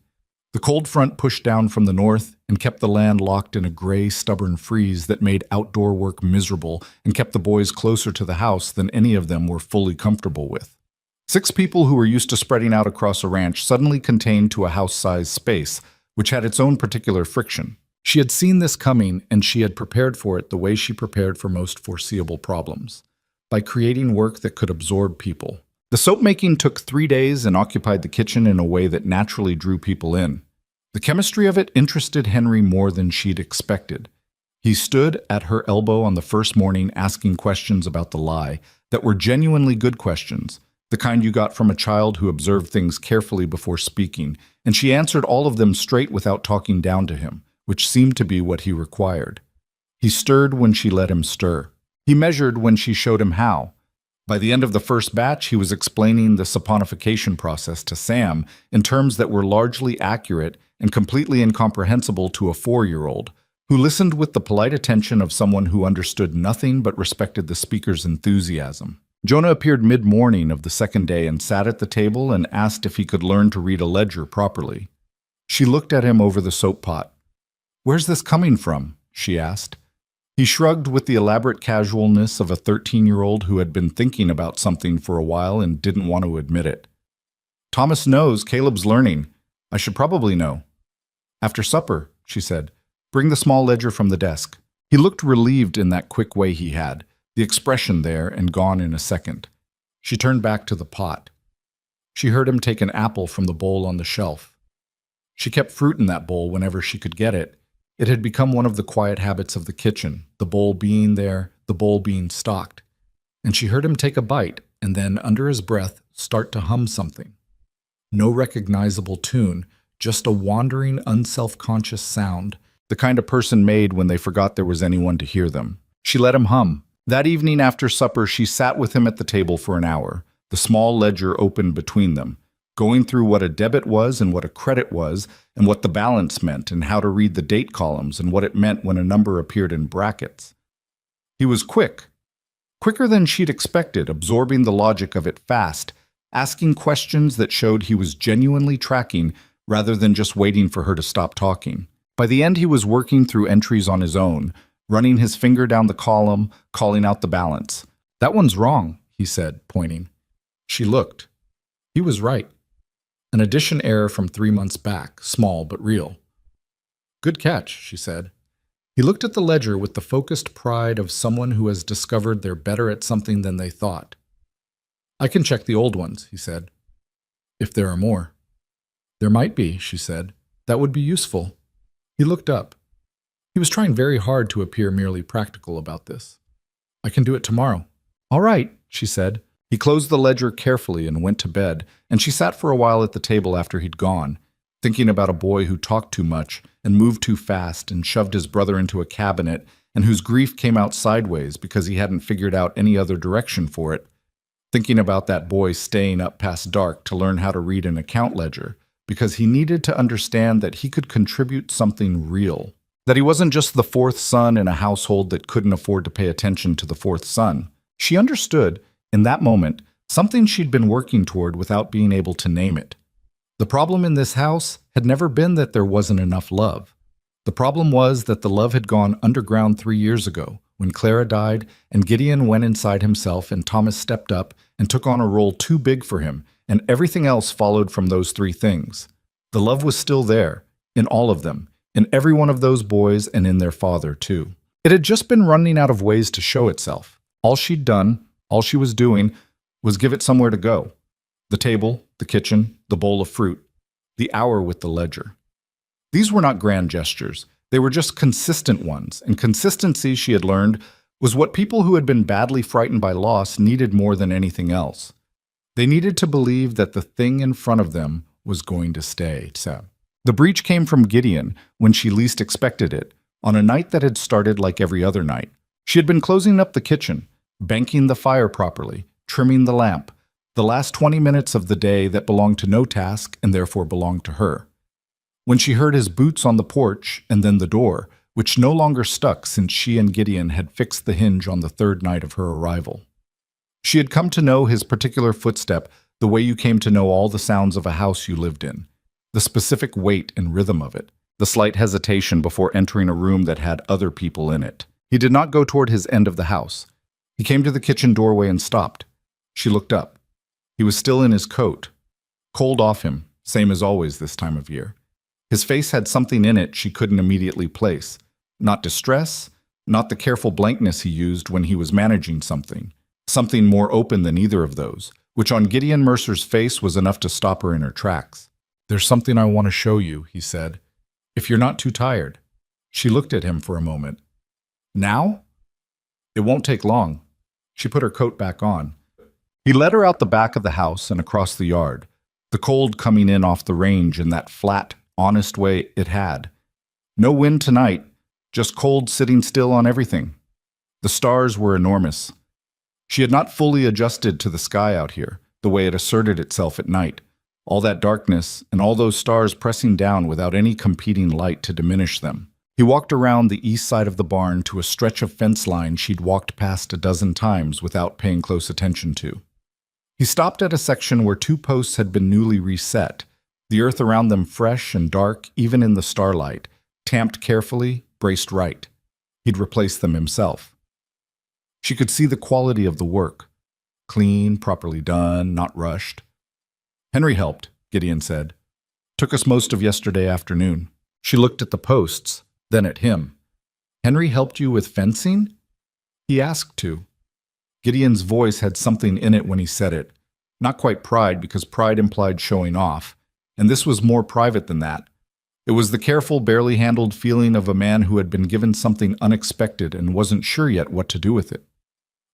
The cold front pushed down from the north and kept the land locked in a gray, stubborn freeze that made outdoor work miserable and kept the boys closer to the house than any of them were fully comfortable with. 6 people who were used to spreading out across a ranch suddenly contained to a house-sized space, which had its own particular friction. She had seen this coming, and she had prepared for it the way she prepared for most foreseeable problems, by creating work that could absorb people. The soap-making took 3 days and occupied the kitchen in a way that naturally drew people in. The chemistry of it interested Henry more than she'd expected. He stood at her elbow on the first morning asking questions about the lie that were genuinely good questions, the kind you got from a child who observed things carefully before speaking, and she answered all of them straight without talking down to him, which seemed to be what he required. He stirred when she let him stir. He measured when she showed him how. By the end of the first batch, he was explaining the saponification process to Sam in terms that were largely accurate and completely incomprehensible to a 4-year-old, who listened with the polite attention of someone who understood nothing but respected the speaker's enthusiasm. Jonah appeared mid-morning of the second day and sat at the table and asked if he could learn to read a ledger properly. She looked at him over the soap pot. "Where's this coming from?" she asked. He shrugged with the elaborate casualness of a 13-year-old who had been thinking about something for a while and didn't want to admit it. "Thomas knows. Caleb's learning. I should probably know." "After supper," she said. "Bring the small ledger from the desk." He looked relieved in that quick way he had, the expression there and gone in a second. She turned back to the pot. She heard him take an apple from the bowl on the shelf. She kept fruit in that bowl whenever she could get it. It had become one of the quiet habits of the kitchen, the bowl being there, the bowl being stocked. And she heard him take a bite and then, under his breath, start to hum something. No recognizable tune, just a wandering, unself-conscious sound, the kind a person made when they forgot there was anyone to hear them. She let him hum. That evening after supper, she sat with him at the table for an hour, the small ledger open between them, going through what a debit was and what a credit was, and what the balance meant, and how to read the date columns, and what it meant when a number appeared in brackets. He was quicker than she'd expected, absorbing the logic of it fast, asking questions that showed he was genuinely tracking rather than just waiting for her to stop talking. By the end, he was working through entries on his own, running his finger down the column, calling out the balance. "That one's wrong," he said, pointing. She looked. He was right. An addition error from 3 months back, small but real. "Good catch," she said. He looked at the ledger with the focused pride of someone who has discovered they're better at something than they thought. "I can check the old ones," he said. "If there are more." "There might be," she said. "That would be useful." He looked up. He was trying very hard to appear merely practical about this. "I can do it tomorrow." "All right," she said. He closed the ledger carefully and went to bed, and she sat for a while at the table after he'd gone, thinking about a boy who talked too much and moved too fast and shoved his brother into a cabinet and whose grief came out sideways because he hadn't figured out any other direction for it. Thinking about that boy staying up past dark to learn how to read an account ledger because he needed to understand that he could contribute something real. That he wasn't just the 4th son in a household that couldn't afford to pay attention to the 4th son, She understood, in that moment, something she'd been working toward without being able to name it. The problem in this house had never been that there wasn't enough love. The problem was that the love had gone underground 3 years ago, when Clara died and Gideon went inside himself and Thomas stepped up and took on a role too big for him, and everything else followed from those three things. The love was still there, in all of them, in every one of those boys and in their father, too. It had just been running out of ways to show itself. All she'd done, all she was doing, was give it somewhere to go. The table, the kitchen, the bowl of fruit, the hour with the ledger. These were not grand gestures. They were just consistent ones, and consistency, she had learned, was what people who had been badly frightened by loss needed more than anything else. They needed to believe that the thing in front of them was going to stay. The breach came from Gideon when she least expected it, on a night that had started like every other night. She had been closing up the kitchen, banking the fire properly, trimming the lamp, the last 20 minutes of the day that belonged to no task and therefore belonged to her. When she heard his boots on the porch and then the door, which no longer stuck since she and Gideon had fixed the hinge on the third night of her arrival. She had come to know his particular footstep the way you came to know all the sounds of a house you lived in, the specific weight and rhythm of it, the slight hesitation before entering a room that had other people in it. He did not go toward his end of the house. He came to the kitchen doorway and stopped. She looked up. He was still in his coat, cold off him, same as always this time of year. His face had something in it she couldn't immediately place. Not distress, not the careful blankness he used when he was managing something. Something more open than either of those, which on Gideon Mercer's face was enough to stop her in her tracks. "There's something I want to show you," he said. "If you're not too tired." She looked at him for a moment. "Now?" "It won't take long." She put her coat back on. He led her out the back of the house and across the yard, the cold coming in off the range in that flat, honest way it had. No wind tonight, just cold sitting still on everything. The stars were enormous. She had not fully adjusted to the sky out here, the way it asserted itself at night. All that darkness and all those stars pressing down without any competing light to diminish them. He walked around the east side of the barn to a stretch of fence line she'd walked past a dozen times without paying close attention to. He stopped at a section where 2 posts had been newly reset, the earth around them fresh and dark even in the starlight, tamped carefully, braced right. He'd replaced them himself. She could see the quality of the work. Clean, properly done, not rushed. "Henry helped," Gideon said. "Took us most of yesterday afternoon." She looked at the posts, then at him. "Henry helped you with fencing?" He asked to. Gideon's voice had something in it when he said it. Not quite pride, because pride implied showing off, and this was more private than that. It was the careful, barely handled feeling of a man who had been given something unexpected and wasn't sure yet what to do with it.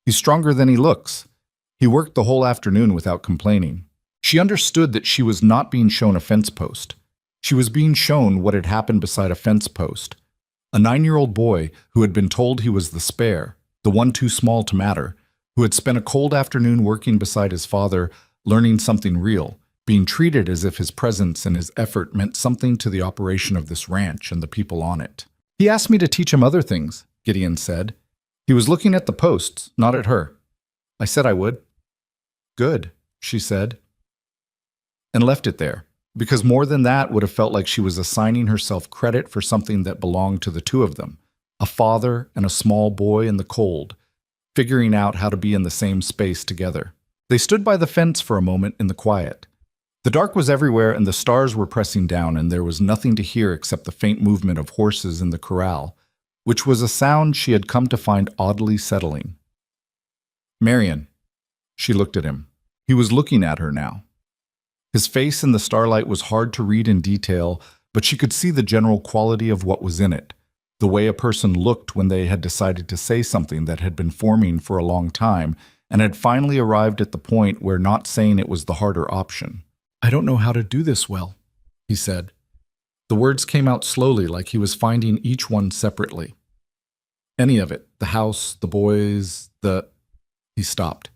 "He's stronger than he looks." He worked the whole afternoon without complaining. She understood that she was not being shown a fence post. She was being shown what had happened beside a fence post. A 9-year-old boy who had been told he was the spare, the one too small to matter, who had spent a cold afternoon working beside his father, learning something real, being treated as if his presence and his effort meant something to the operation of this ranch and the people on it. "He asked me to teach him other things," Gideon said. He was looking at the posts, not at her. "I said I would." "Good," she said, and left it there, because more than that would have felt like she was assigning herself credit for something that belonged to the two of them, a father and a small boy in the cold, figuring out how to be in the same space together. They stood by the fence for a moment in the quiet. The dark was everywhere and the stars were pressing down, and there was nothing to hear except the faint movement of horses in the corral, which was a sound she had come to find oddly settling. "Marion." She looked at him. He was looking at her now. His face in the starlight was hard to read in detail, but she could see the general quality of what was in it, the way a person looked when they had decided to say something that had been forming for a long time and had finally arrived at the point where not saying it was the harder option. "I don't know how to do this well," he said. The words came out slowly, like he was finding each one separately. "Any of it, the house, the boys, the—" He stopped.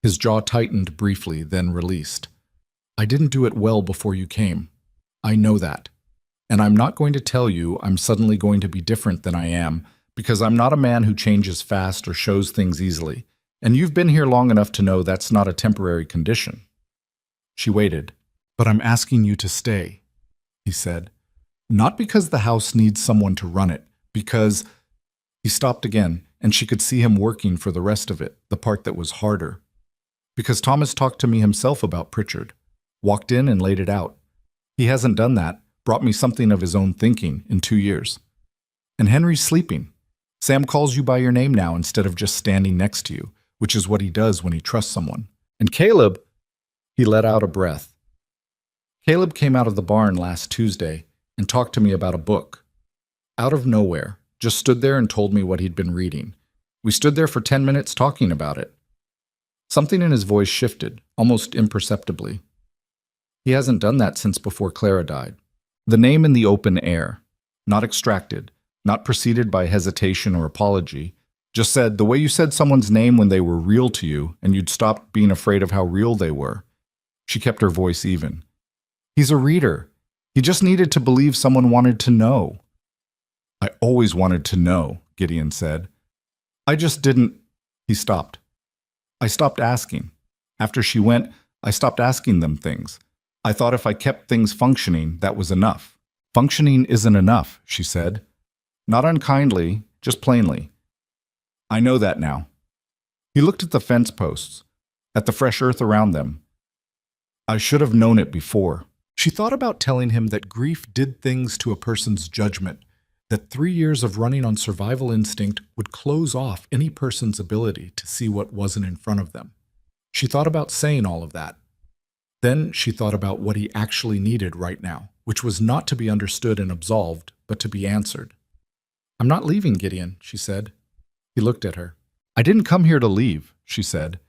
His jaw tightened briefly, then released. "I didn't do it well before you came. I know that. And I'm not going to tell you I'm suddenly going to be different than I am, because I'm not a man who changes fast or shows things easily. And you've been here long enough to know that's not a temporary condition." She waited. "But I'm asking you to stay," he said. "Not because the house needs someone to run it, because—" He stopped again, and she could see him working for the rest of it, the part that was harder. "Because Thomas talked to me himself about Pritchard. Walked in and laid it out. He hasn't done that, brought me something of his own thinking in 2 years. And Henry's sleeping. Sam calls you by your name now instead of just standing next to you, which is what he does when he trusts someone. And Caleb—" He let out a breath. "Caleb came out of the barn last Tuesday and talked to me about a book. Out of nowhere, just stood there and told me what he'd been reading. We stood there for 10 minutes talking about it." Something in his voice shifted, almost imperceptibly. "He hasn't done that since before Clara died." The name in the open air, not extracted, not preceded by hesitation or apology, just said the way you said someone's name when they were real to you and you'd stopped being afraid of how real they were. She kept her voice even. "He's a reader. He just needed to believe someone wanted to know." "I always wanted to know," Gideon said. "I just didn't—" He stopped. "I stopped asking. After she went, I stopped asking them things. I thought if I kept things functioning, that was enough." "Functioning isn't enough," she said. Not unkindly, just plainly. "I know that now." He looked at the fence posts, at the fresh earth around them. "I should have known it before." She thought about telling him that grief did things to a person's judgment, that 3 years of running on survival instinct would close off any person's ability to see what wasn't in front of them. She thought about saying all of that. Then she thought about what he actually needed right now, which was not to be understood and absolved, but to be answered. "I'm not leaving, Gideon," she said. He looked at her. "I didn't come here to leave," she said.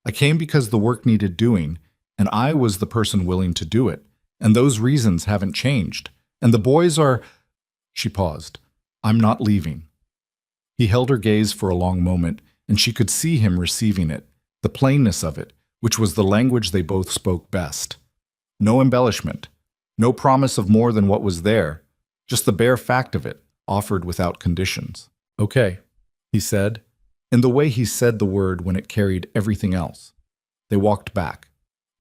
"I came because the work needed doing, and I was the person willing to do it, and those reasons haven't changed. And the boys are—" She paused. "I'm not leaving." He held her gaze for a long moment, and she could see him receiving it, the plainness of it, which was the language they both spoke best. No embellishment, no promise of more than what was there, just the bare fact of it, offered without conditions. "Okay," he said, in the way he said the word when it carried everything else. They walked back.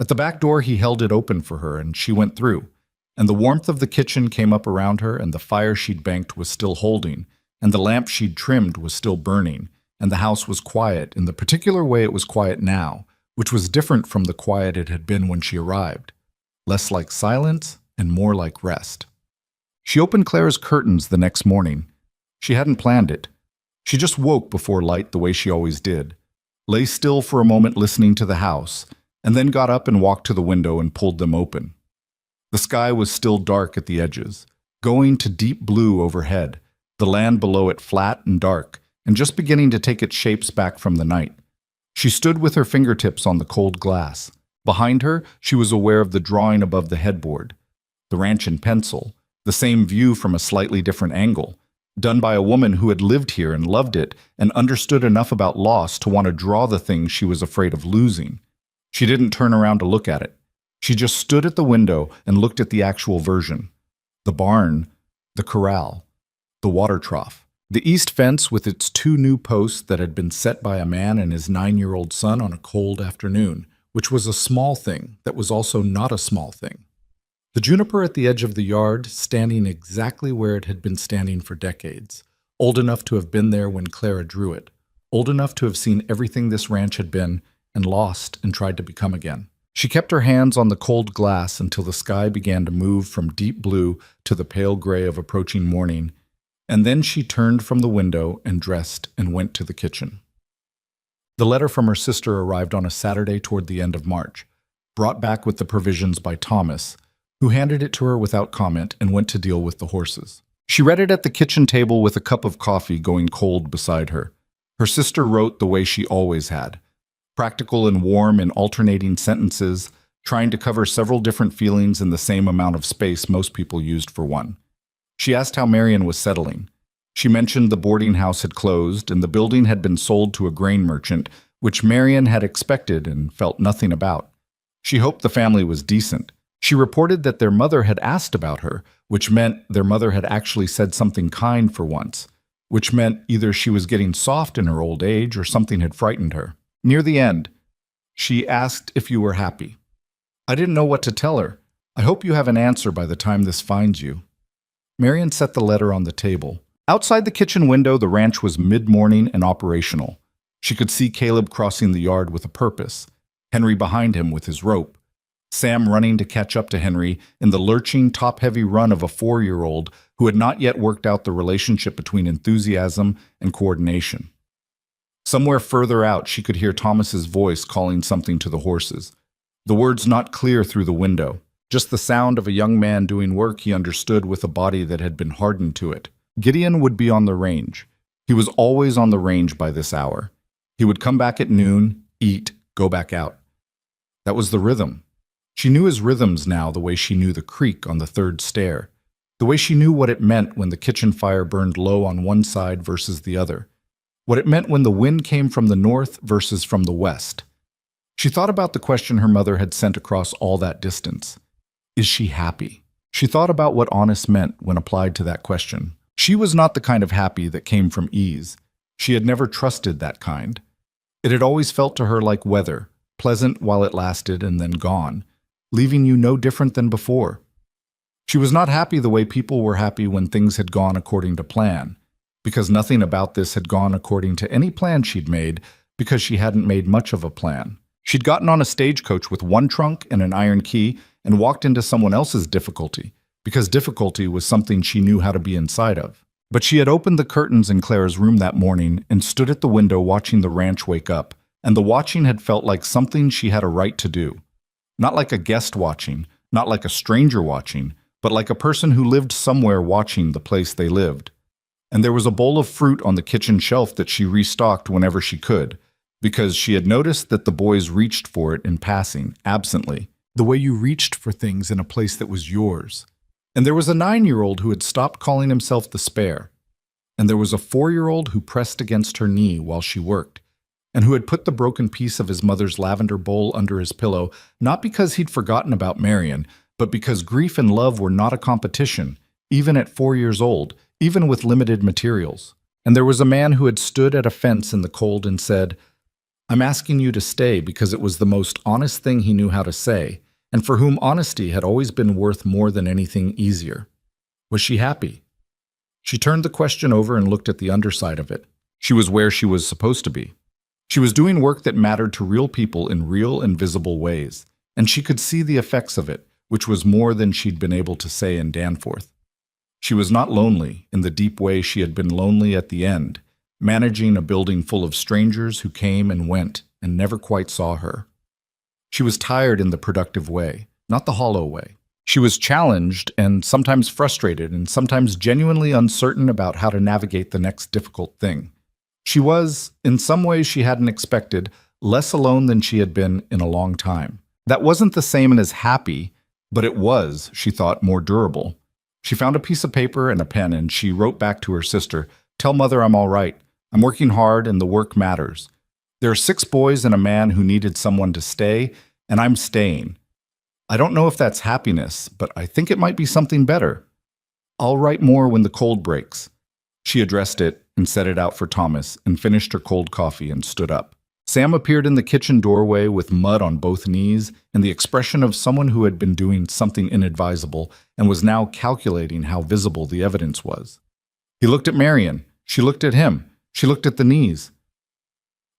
At the back door he held it open for her, and she went through, and the warmth of the kitchen came up around her, and the fire she'd banked was still holding, and the lamp she'd trimmed was still burning, and the house was quiet in the particular way it was quiet now, which was different from the quiet it had been when she arrived, less like silence and more like rest. She opened Clara's curtains the next morning. She hadn't planned it. She just woke before light the way she always did, lay still for a moment listening to the house, and then got up and walked to the window and pulled them open. The sky was still dark at the edges, going to deep blue overhead, the land below it flat and dark, and just beginning to take its shapes back from the night. She stood with her fingertips on the cold glass. Behind her, she was aware of the drawing above the headboard, the ranch in pencil, the same view from a slightly different angle, done by a woman who had lived here and loved it and understood enough about loss to want to draw the things she was afraid of losing. She didn't turn around to look at it. She just stood at the window and looked at the actual version. The barn, the corral, the water trough, the east fence with its 2 new posts that had been set by a man and his 9-year-old son on a cold afternoon, which was a small thing that was also not a small thing. The juniper at the edge of the yard, standing exactly where it had been standing for decades, old enough to have been there when Clara drew it, old enough to have seen everything this ranch had been and lost and tried to become again. She kept her hands on the cold glass until the sky began to move from deep blue to the pale gray of approaching morning, and then she turned from the window and dressed and went to the kitchen. The letter from her sister arrived on a Saturday toward the end of March, brought back with the provisions by Thomas, who handed it to her without comment and went to deal with the horses. She read it at the kitchen table with a cup of coffee going cold beside her. Her sister wrote the way she always had, practical and warm in alternating sentences, trying to cover several different feelings in the same amount of space most people used for one. She asked how Marion was settling. She mentioned the boarding house had closed and the building had been sold to a grain merchant, which Marion had expected and felt nothing about. She hoped the family was decent. She reported that their mother had asked about her, which meant their mother had actually said something kind for once, which meant either she was getting soft in her old age or something had frightened her. Near the end, she asked if you were happy. I didn't know what to tell her. I hope you have an answer by the time this finds you. Marion set the letter on the table. Outside the kitchen window, the ranch was mid-morning and operational. She could see Caleb crossing the yard with a purpose, Henry behind him with his rope, Sam running to catch up to Henry in the lurching, top-heavy run of a 4-year-old who had not yet worked out the relationship between enthusiasm and coordination. Somewhere further out, she could hear Thomas's voice calling something to the horses. The words not clear through the window, just the sound of a young man doing work he understood with a body that had been hardened to it. Gideon would be on the range. He was always on the range by this hour. He would come back at noon, eat, go back out. That was the rhythm. She knew his rhythms now the way she knew the creak on the third stair, the way she knew what it meant when the kitchen fire burned low on one side versus the other, what it meant when the wind came from the north versus from the west. She thought about the question her mother had sent across all that distance. Is she happy? She thought about what honest meant when applied to that question. She was not the kind of happy that came from ease. She had never trusted that kind. It had always felt to her like weather, pleasant while it lasted and then gone, leaving you no different than before. She was not happy the way people were happy when things had gone according to plan, because nothing about this had gone according to any plan she'd made, because she hadn't made much of a plan. She'd gotten on a stagecoach with one trunk and an iron key and walked into someone else's difficulty, because difficulty was something she knew how to be inside of. But she had opened the curtains in Clara's room that morning and stood at the window watching the ranch wake up, and the watching had felt like something she had a right to do. Not like a guest watching, not like a stranger watching, but like a person who lived somewhere watching the place they lived. And there was a bowl of fruit on the kitchen shelf that she restocked whenever she could, because she had noticed that the boys reached for it in passing, absently, the way you reached for things in a place that was yours. And there was a 9-year-old who had stopped calling himself the spare. And there was a 4-year-old who pressed against her knee while she worked, and who had put the broken piece of his mother's lavender bowl under his pillow, not because he'd forgotten about Marion, but because grief and love were not a competition, even at 4 years old, even with limited materials. And there was a man who had stood at a fence in the cold and said, "I'm asking you to stay," because it was the most honest thing he knew how to say, and for whom honesty had always been worth more than anything easier. Was she happy? She turned the question over and looked at the underside of it. She was where she was supposed to be. She was doing work that mattered to real people in real and visible ways, and she could see the effects of it, which was more than she'd been able to say in Danforth. She was not lonely in the deep way she had been lonely at the end, managing a building full of strangers who came and went and never quite saw her. She was tired in the productive way, not the hollow way. She was challenged and sometimes frustrated and sometimes genuinely uncertain about how to navigate the next difficult thing. She was, in some ways she hadn't expected, less alone than she had been in a long time. That wasn't the same as happy, but it was, she thought, more durable. She found a piece of paper and a pen and she wrote back to her sister, "Tell Mother I'm all right. I'm working hard and the work matters. There are 6 boys and a man who needed someone to stay, and I'm staying. I don't know if that's happiness, but I think it might be something better. I'll write more when the cold breaks." She addressed it and set it out for Thomas and finished her cold coffee and stood up. Sam appeared in the kitchen doorway with mud on both knees and the expression of someone who had been doing something inadvisable and was now calculating how visible the evidence was. He looked at Marion. She looked at him. She looked at the knees.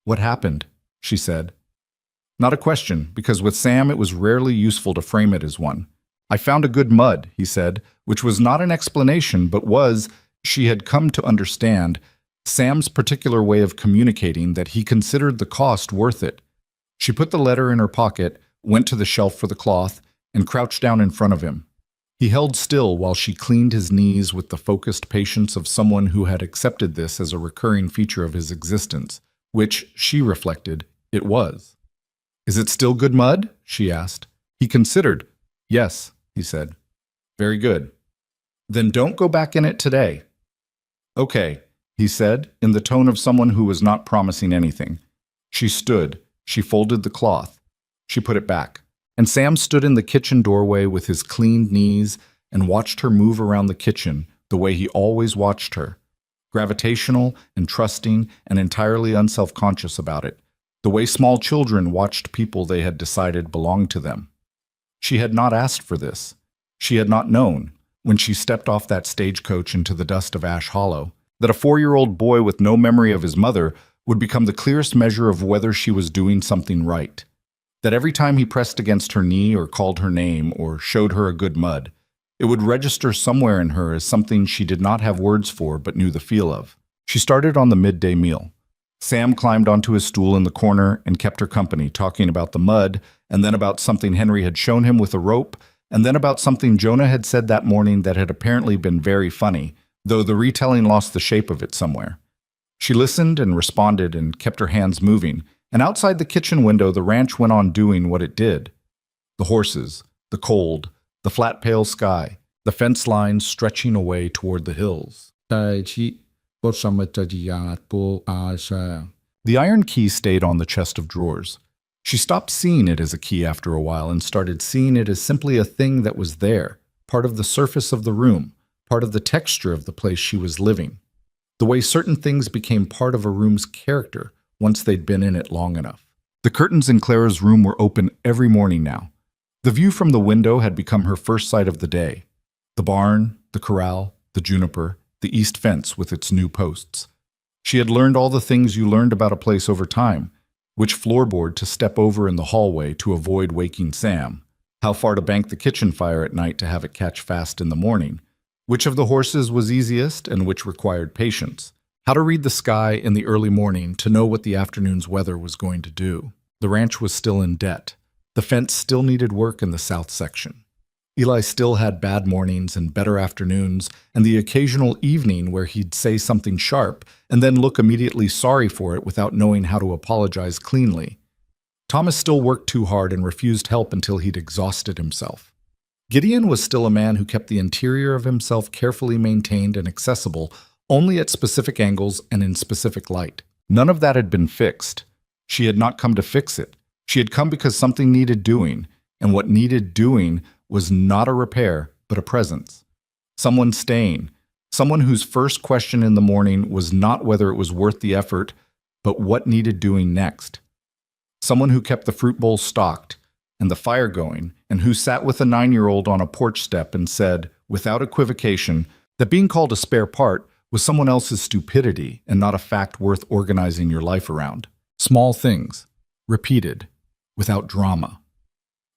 "What happened?" she said. Not a question, because with Sam it was rarely useful to frame it as one. "I found a good mud," he said, which was not an explanation, but was, she had come to understand, Sam's particular way of communicating that he considered the cost worth it. She put the letter in her pocket, went to the shelf for the cloth, and crouched down in front of him. He held still while she cleaned his knees with the focused patience of someone who had accepted this as a recurring feature of his existence, which, she reflected, it was. "Is it still good mud?" she asked. He considered. "Yes," he said. "Very good. Then don't go back in it today." "Okay," he said, in the tone of someone who was not promising anything. She stood. She folded the cloth. She put it back. And Sam stood in the kitchen doorway with his cleaned knees and watched her move around the kitchen the way he always watched her, gravitational and trusting and entirely unself-conscious about it, the way small children watched people they had decided belonged to them. She had not asked for this. She had not known, when she stepped off that stagecoach into the dust of Ash Hollow, that a 4-year-old boy with no memory of his mother would become the clearest measure of whether she was doing something right. That every time he pressed against her knee or called her name or showed her a good mud, it would register somewhere in her as something she did not have words for but knew the feel of. She started on the midday meal. Sam climbed onto his stool in the corner and kept her company, talking about the mud, and then about something Henry had shown him with a rope, and then about something Jonah had said that morning that had apparently been very funny, though the retelling lost the shape of it somewhere. She listened and responded and kept her hands moving, and outside the kitchen window the ranch went on doing what it did. The horses, the cold, the flat pale sky, the fence lines stretching away toward the hills. The iron key stayed on the chest of drawers. She stopped seeing it as a key after a while and started seeing it as simply a thing that was there, part of the surface of the room, part of the texture of the place she was living. The way certain things became part of a room's character once they'd been in it long enough. The curtains in Clara's room were open every morning now. The view from the window had become her first sight of the day. The barn, the corral, the juniper, the east fence with its new posts. She had learned all the things you learned about a place over time, which floorboard to step over in the hallway to avoid waking Sam, how far to bank the kitchen fire at night to have it catch fast in the morning, which of the horses was easiest and which required patience, how to read the sky in the early morning to know what the afternoon's weather was going to do. The ranch was still in debt. The fence still needed work in the south section. Eli still had bad mornings and better afternoons, and the occasional evening where he'd say something sharp and then look immediately sorry for it without knowing how to apologize cleanly. Thomas still worked too hard and refused help until he'd exhausted himself. Gideon was still a man who kept the interior of himself carefully maintained and accessible only at specific angles and in specific light. None of that had been fixed. She had not come to fix it. She had come because something needed doing, and what needed doing was not a repair, but a presence. Someone staying. Someone whose first question in the morning was not whether it was worth the effort, but what needed doing next. Someone who kept the fruit bowl stocked and the fire going, and who sat with a 9-year-old on a porch step and said, without equivocation, that being called a spare part was someone else's stupidity and not a fact worth organizing your life around. Small things, repeated, without drama.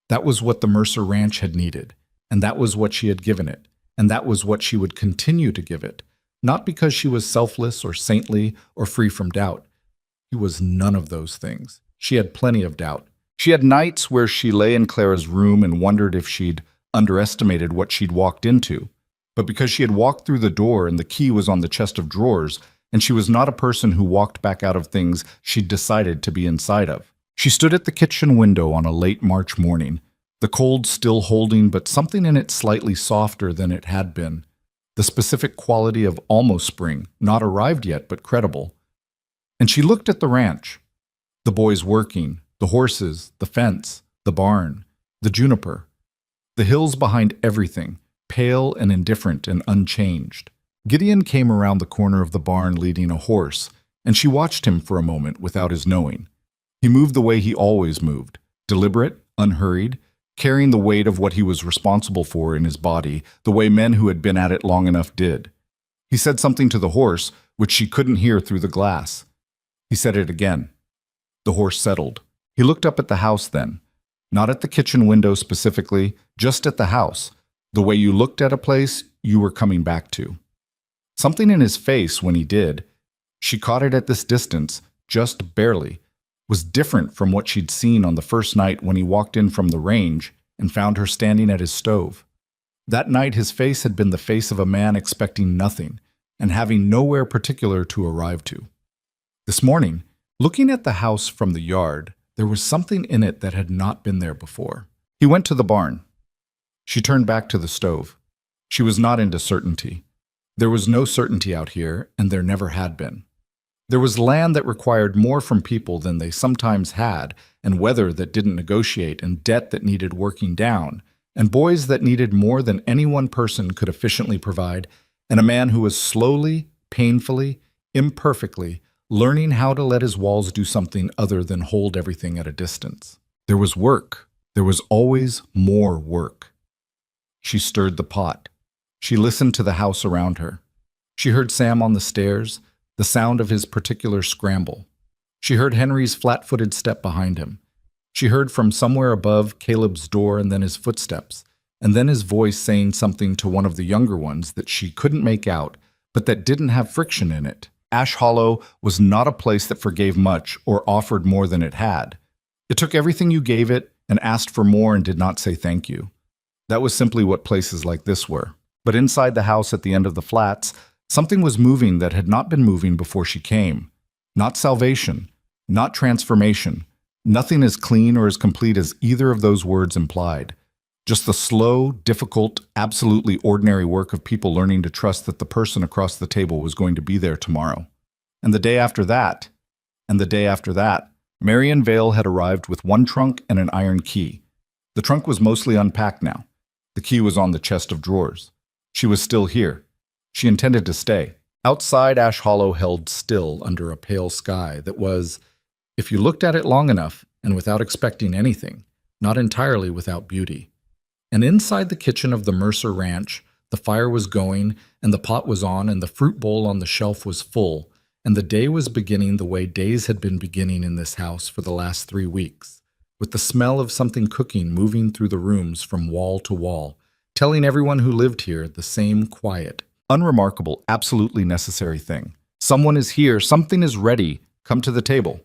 That was what the Mercer Ranch had needed, and that was what she had given it, and that was what she would continue to give it, not because she was selfless or saintly or free from doubt. She was none of those things. She had plenty of doubt. She had nights where she lay in Clara's room and wondered if she'd underestimated what she'd walked into, but because she had walked through the door and the key was on the chest of drawers, and she was not a person who walked back out of things she'd decided to be inside of. She stood at the kitchen window on a late March morning, the cold still holding but something in it slightly softer than it had been, the specific quality of almost spring, not arrived yet but credible. And she looked at the ranch, the boys working, the horses, the fence, the barn, the juniper, the hills behind everything, pale and indifferent and unchanged. Gideon came around the corner of the barn leading a horse, and she watched him for a moment without his knowing. He moved the way he always moved, deliberate, unhurried, carrying the weight of what he was responsible for in his body, the way men who had been at it long enough did. He said something to the horse, which she couldn't hear through the glass. He said it again. The horse settled. He looked up at the house then, not at the kitchen window specifically, just at the house, the way you looked at a place you were coming back to. Something in his face when he did, she caught it at this distance, just barely, was different from what she'd seen on the first night when he walked in from the range and found her standing at his stove. That night his face had been the face of a man expecting nothing and having nowhere particular to arrive to. This morning, looking at the house from the yard, there was something in it that had not been there before. He went to the barn. She turned back to the stove. She was not into certainty. There was no certainty out here, and there never had been. There was land that required more from people than they sometimes had, and weather that didn't negotiate, and debt that needed working down, and boys that needed more than any one person could efficiently provide, and a man who was slowly, painfully, imperfectly learning how to let his walls do something other than hold everything at a distance. There was work. There was always more work. She stirred the pot. She listened to the house around her. She heard Sam on the stairs, the sound of his particular scramble. She heard Henry's flat-footed step behind him. She heard from somewhere above Caleb's door and then his footsteps, and then his voice saying something to one of the younger ones that she couldn't make out, but that didn't have friction in it. Ash Hollow was not a place that forgave much or offered more than it had. It took everything you gave it and asked for more and did not say thank you. That was simply what places like this were. But inside the house at the end of the flats, something was moving that had not been moving before she came. Not salvation, not transformation. Nothing as clean or as complete as either of those words implied. Just the slow, difficult, absolutely ordinary work of people learning to trust that the person across the table was going to be there tomorrow. And the day after that, and the day after that, Marion Vale had arrived with one trunk and an iron key. The trunk was mostly unpacked now. The key was on the chest of drawers. She was still here. She intended to stay. Outside, Ash Hollow held still under a pale sky that was, if you looked at it long enough and without expecting anything, not entirely without beauty. And inside the kitchen of the Mercer Ranch, the fire was going, and the pot was on, and the fruit bowl on the shelf was full, and the day was beginning the way days had been beginning in this house for the last 3 weeks, with the smell of something cooking moving through the rooms from wall to wall, telling everyone who lived here the same quiet, unremarkable, absolutely necessary thing. Someone is here, something is ready, come to the table.